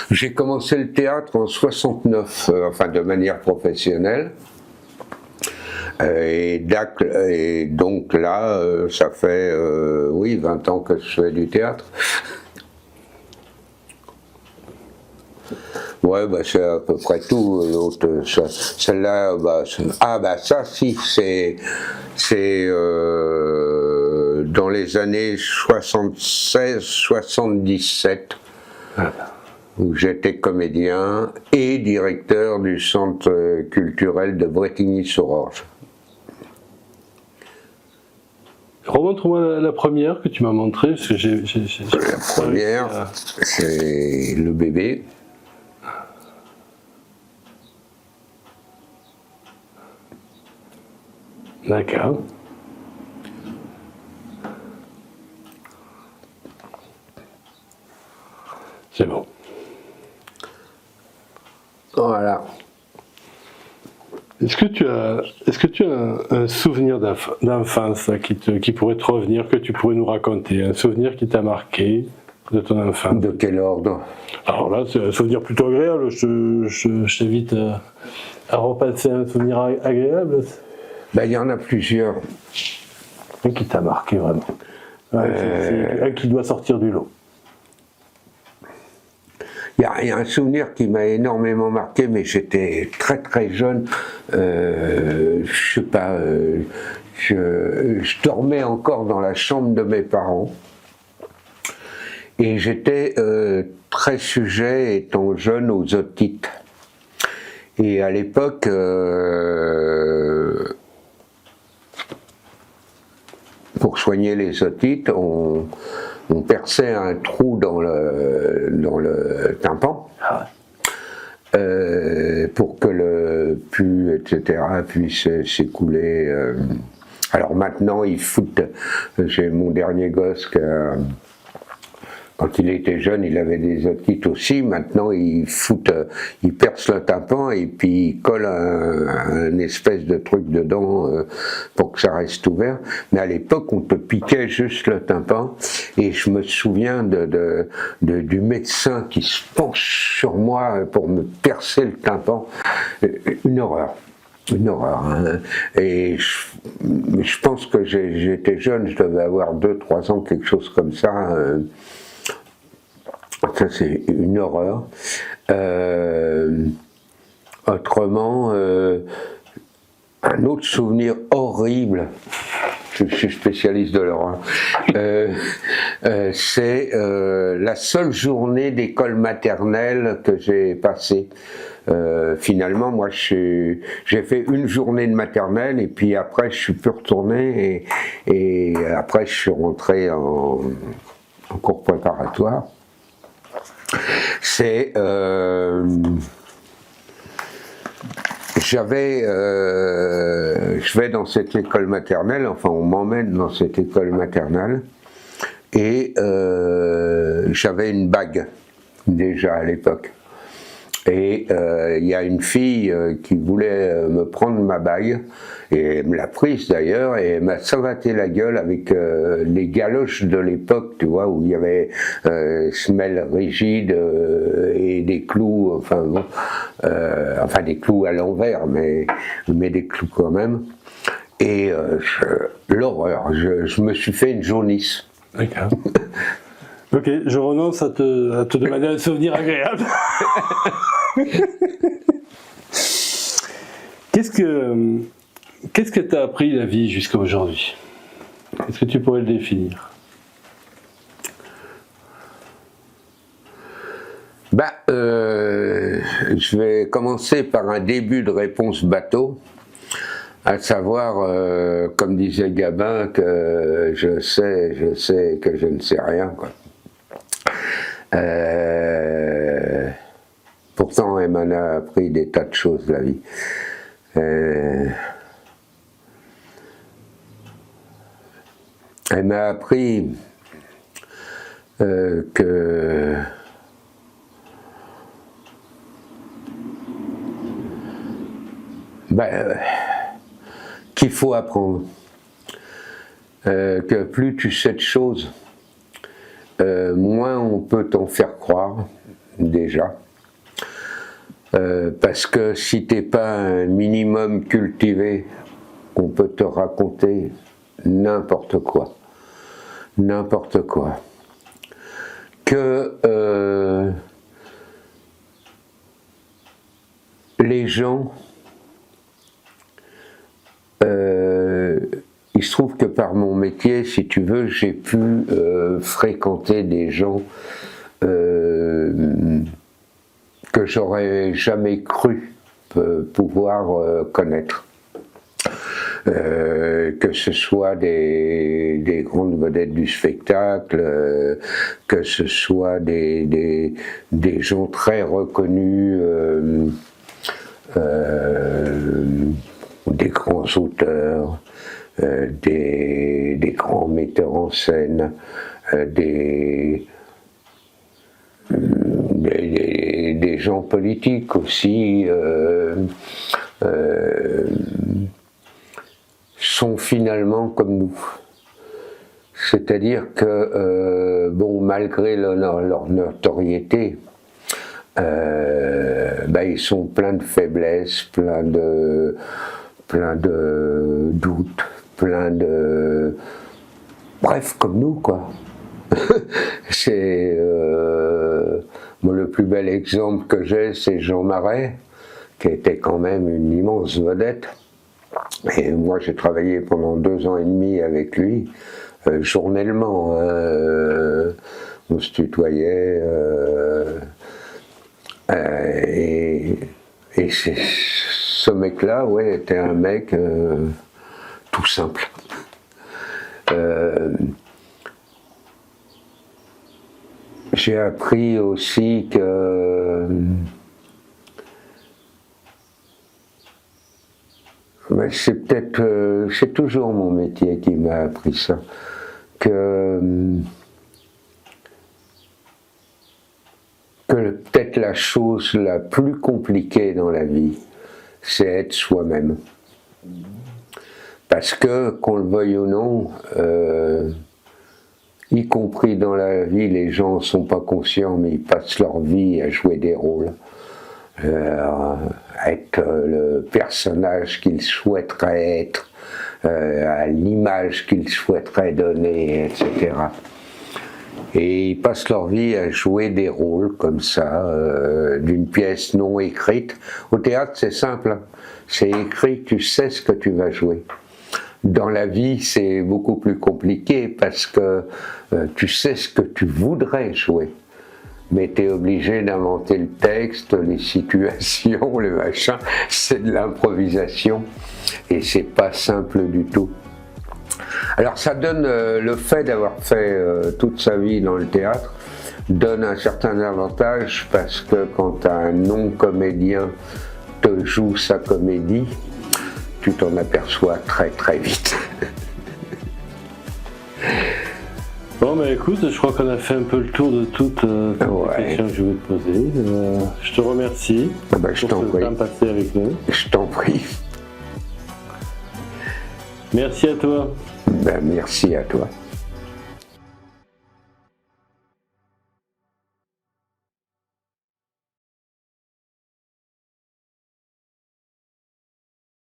J'ai commencé le théâtre en 69, enfin de manière professionnelle. Et donc là, ça fait 20 ans que je fais du théâtre. Ouais, c'est à peu près tout. L'autre, celle-là, ça si, c'est dans les années 76-77, où j'étais comédien et directeur du centre culturel de Bretigny-sur-Orge. Remontre-moi la première que tu m'as montrée, parce que La première, c'est le bébé. D'accord. C'est bon. Voilà. Est-ce que tu as un souvenir d'enfance qui pourrait te revenir, que tu pourrais nous raconter, un souvenir qui t'a marqué de ton enfance? De quel ordre? Alors là, c'est un souvenir plutôt agréable. Je t'invite à repenser un souvenir agréable. Il y en a plusieurs. Un qui t'a marqué vraiment. C'est un qui doit sortir du lot. Il y a un souvenir qui m'a énormément marqué, mais j'étais très très jeune. Je sais pas, je dormais encore dans la chambre de mes parents. Et j'étais très sujet, étant jeune, aux otites. Et à l'époque, pour soigner les otites, on perçait un trou dans le tympan pour que le pus, etc., puisse s'écouler. Alors maintenant, ils foutent. J'ai mon dernier gosse quand il était jeune, il avait des otites aussi. Maintenant, ils percent le tympan et puis ils collent un espèce de truc dedans pour que ça reste ouvert. Mais à l'époque, on te piquait juste le tympan. Et je me souviens du médecin qui se penche sur moi pour me percer le tympan. Une horreur. Une horreur. Hein. Et je pense que j'étais jeune, je devais avoir 2-3 ans, quelque chose comme ça. Ça, c'est une horreur. Autrement, un autre souvenir horrible, je suis spécialiste de l'horreur, c'est la seule journée d'école maternelle que j'ai passée. Finalement, moi, j'ai fait une journée de maternelle et puis après, je suis plus retourné et après, je suis rentré en cours préparatoire. C'est je vais dans cette école maternelle, enfin on m'emmène dans cette école maternelle et j'avais une bague déjà à l'époque. Et il y a une fille qui voulait me prendre ma bague, et elle me l'a prise d'ailleurs, et elle m'a savaté la gueule avec les galoches de l'époque, tu vois, où il y avait semelle rigide et des clous, enfin bon, des clous à l'envers, mais des clous quand même. Et l'horreur, je me suis fait une jaunisse. D'accord. Ok, je renonce à te demander un souvenir agréable. Qu'est-ce que t'as appris la vie jusqu'à aujourd'hui? Est-ce que tu pourrais le définir? Je vais commencer par un début de réponse bateau. À savoir, comme disait Gabin, que je sais que je ne sais rien, quoi. Pourtant, elle m'en a appris des tas de choses, la vie. Elle m'a appris que qu'il faut apprendre, que plus tu sais de choses, moins on peut t'en faire croire, déjà. Parce que si t'es pas un minimum cultivé, on peut te raconter n'importe quoi. N'importe quoi. Que les gens, il se trouve que par mon métier, si tu veux, j'ai pu fréquenter des gens que j'aurais jamais cru pouvoir connaître. Que ce soit des grandes vedettes du spectacle, que ce soit des gens très reconnus, des grands auteurs, des grands metteurs en scène, des gens politiques aussi, sont finalement comme nous. C'est-à-dire que, bon, malgré leur notoriété, ils sont pleins de faiblesses, pleins de doutes, bref, comme nous, quoi. C'est moi, le plus bel exemple que j'ai, c'est Jean Marais, qui était quand même une immense vedette. Et moi, j'ai travaillé pendant 2 ans et demi avec lui, journellement. On se tutoyait. Et ce mec-là, ouais, était un mec tout simple. J'ai appris aussi que c'est toujours mon métier qui m'a appris ça, que peut-être la chose la plus compliquée dans la vie, c'est être soi-même. Parce que, qu'on le veuille ou non, y compris dans la vie, les gens ne sont pas conscients, mais ils passent leur vie à jouer des rôles. Être le personnage qu'ils souhaiteraient être, à l'image qu'ils souhaiteraient donner, etc. Et ils passent leur vie à jouer des rôles comme ça, d'une pièce non écrite. Au théâtre, c'est simple, hein. C'est écrit, tu sais ce que tu vas jouer. Dans la vie, c'est beaucoup plus compliqué parce que tu sais ce que tu voudrais jouer. Mais tu es obligé d'inventer le texte, les situations, le machin, c'est de l'improvisation et c'est pas simple du tout. Alors ça donne, le fait d'avoir fait toute sa vie dans le théâtre, donne un certain avantage parce que quand un non-comédien te joue sa comédie, tu t'en aperçois très très vite. Bon, bah écoute, je crois qu'on a fait un peu le tour de toutes les questions que je voulais te poser. Je te remercie pour je t'en prie. ce temps passé avec nous. Je t'en prie. Merci à toi. Merci à toi.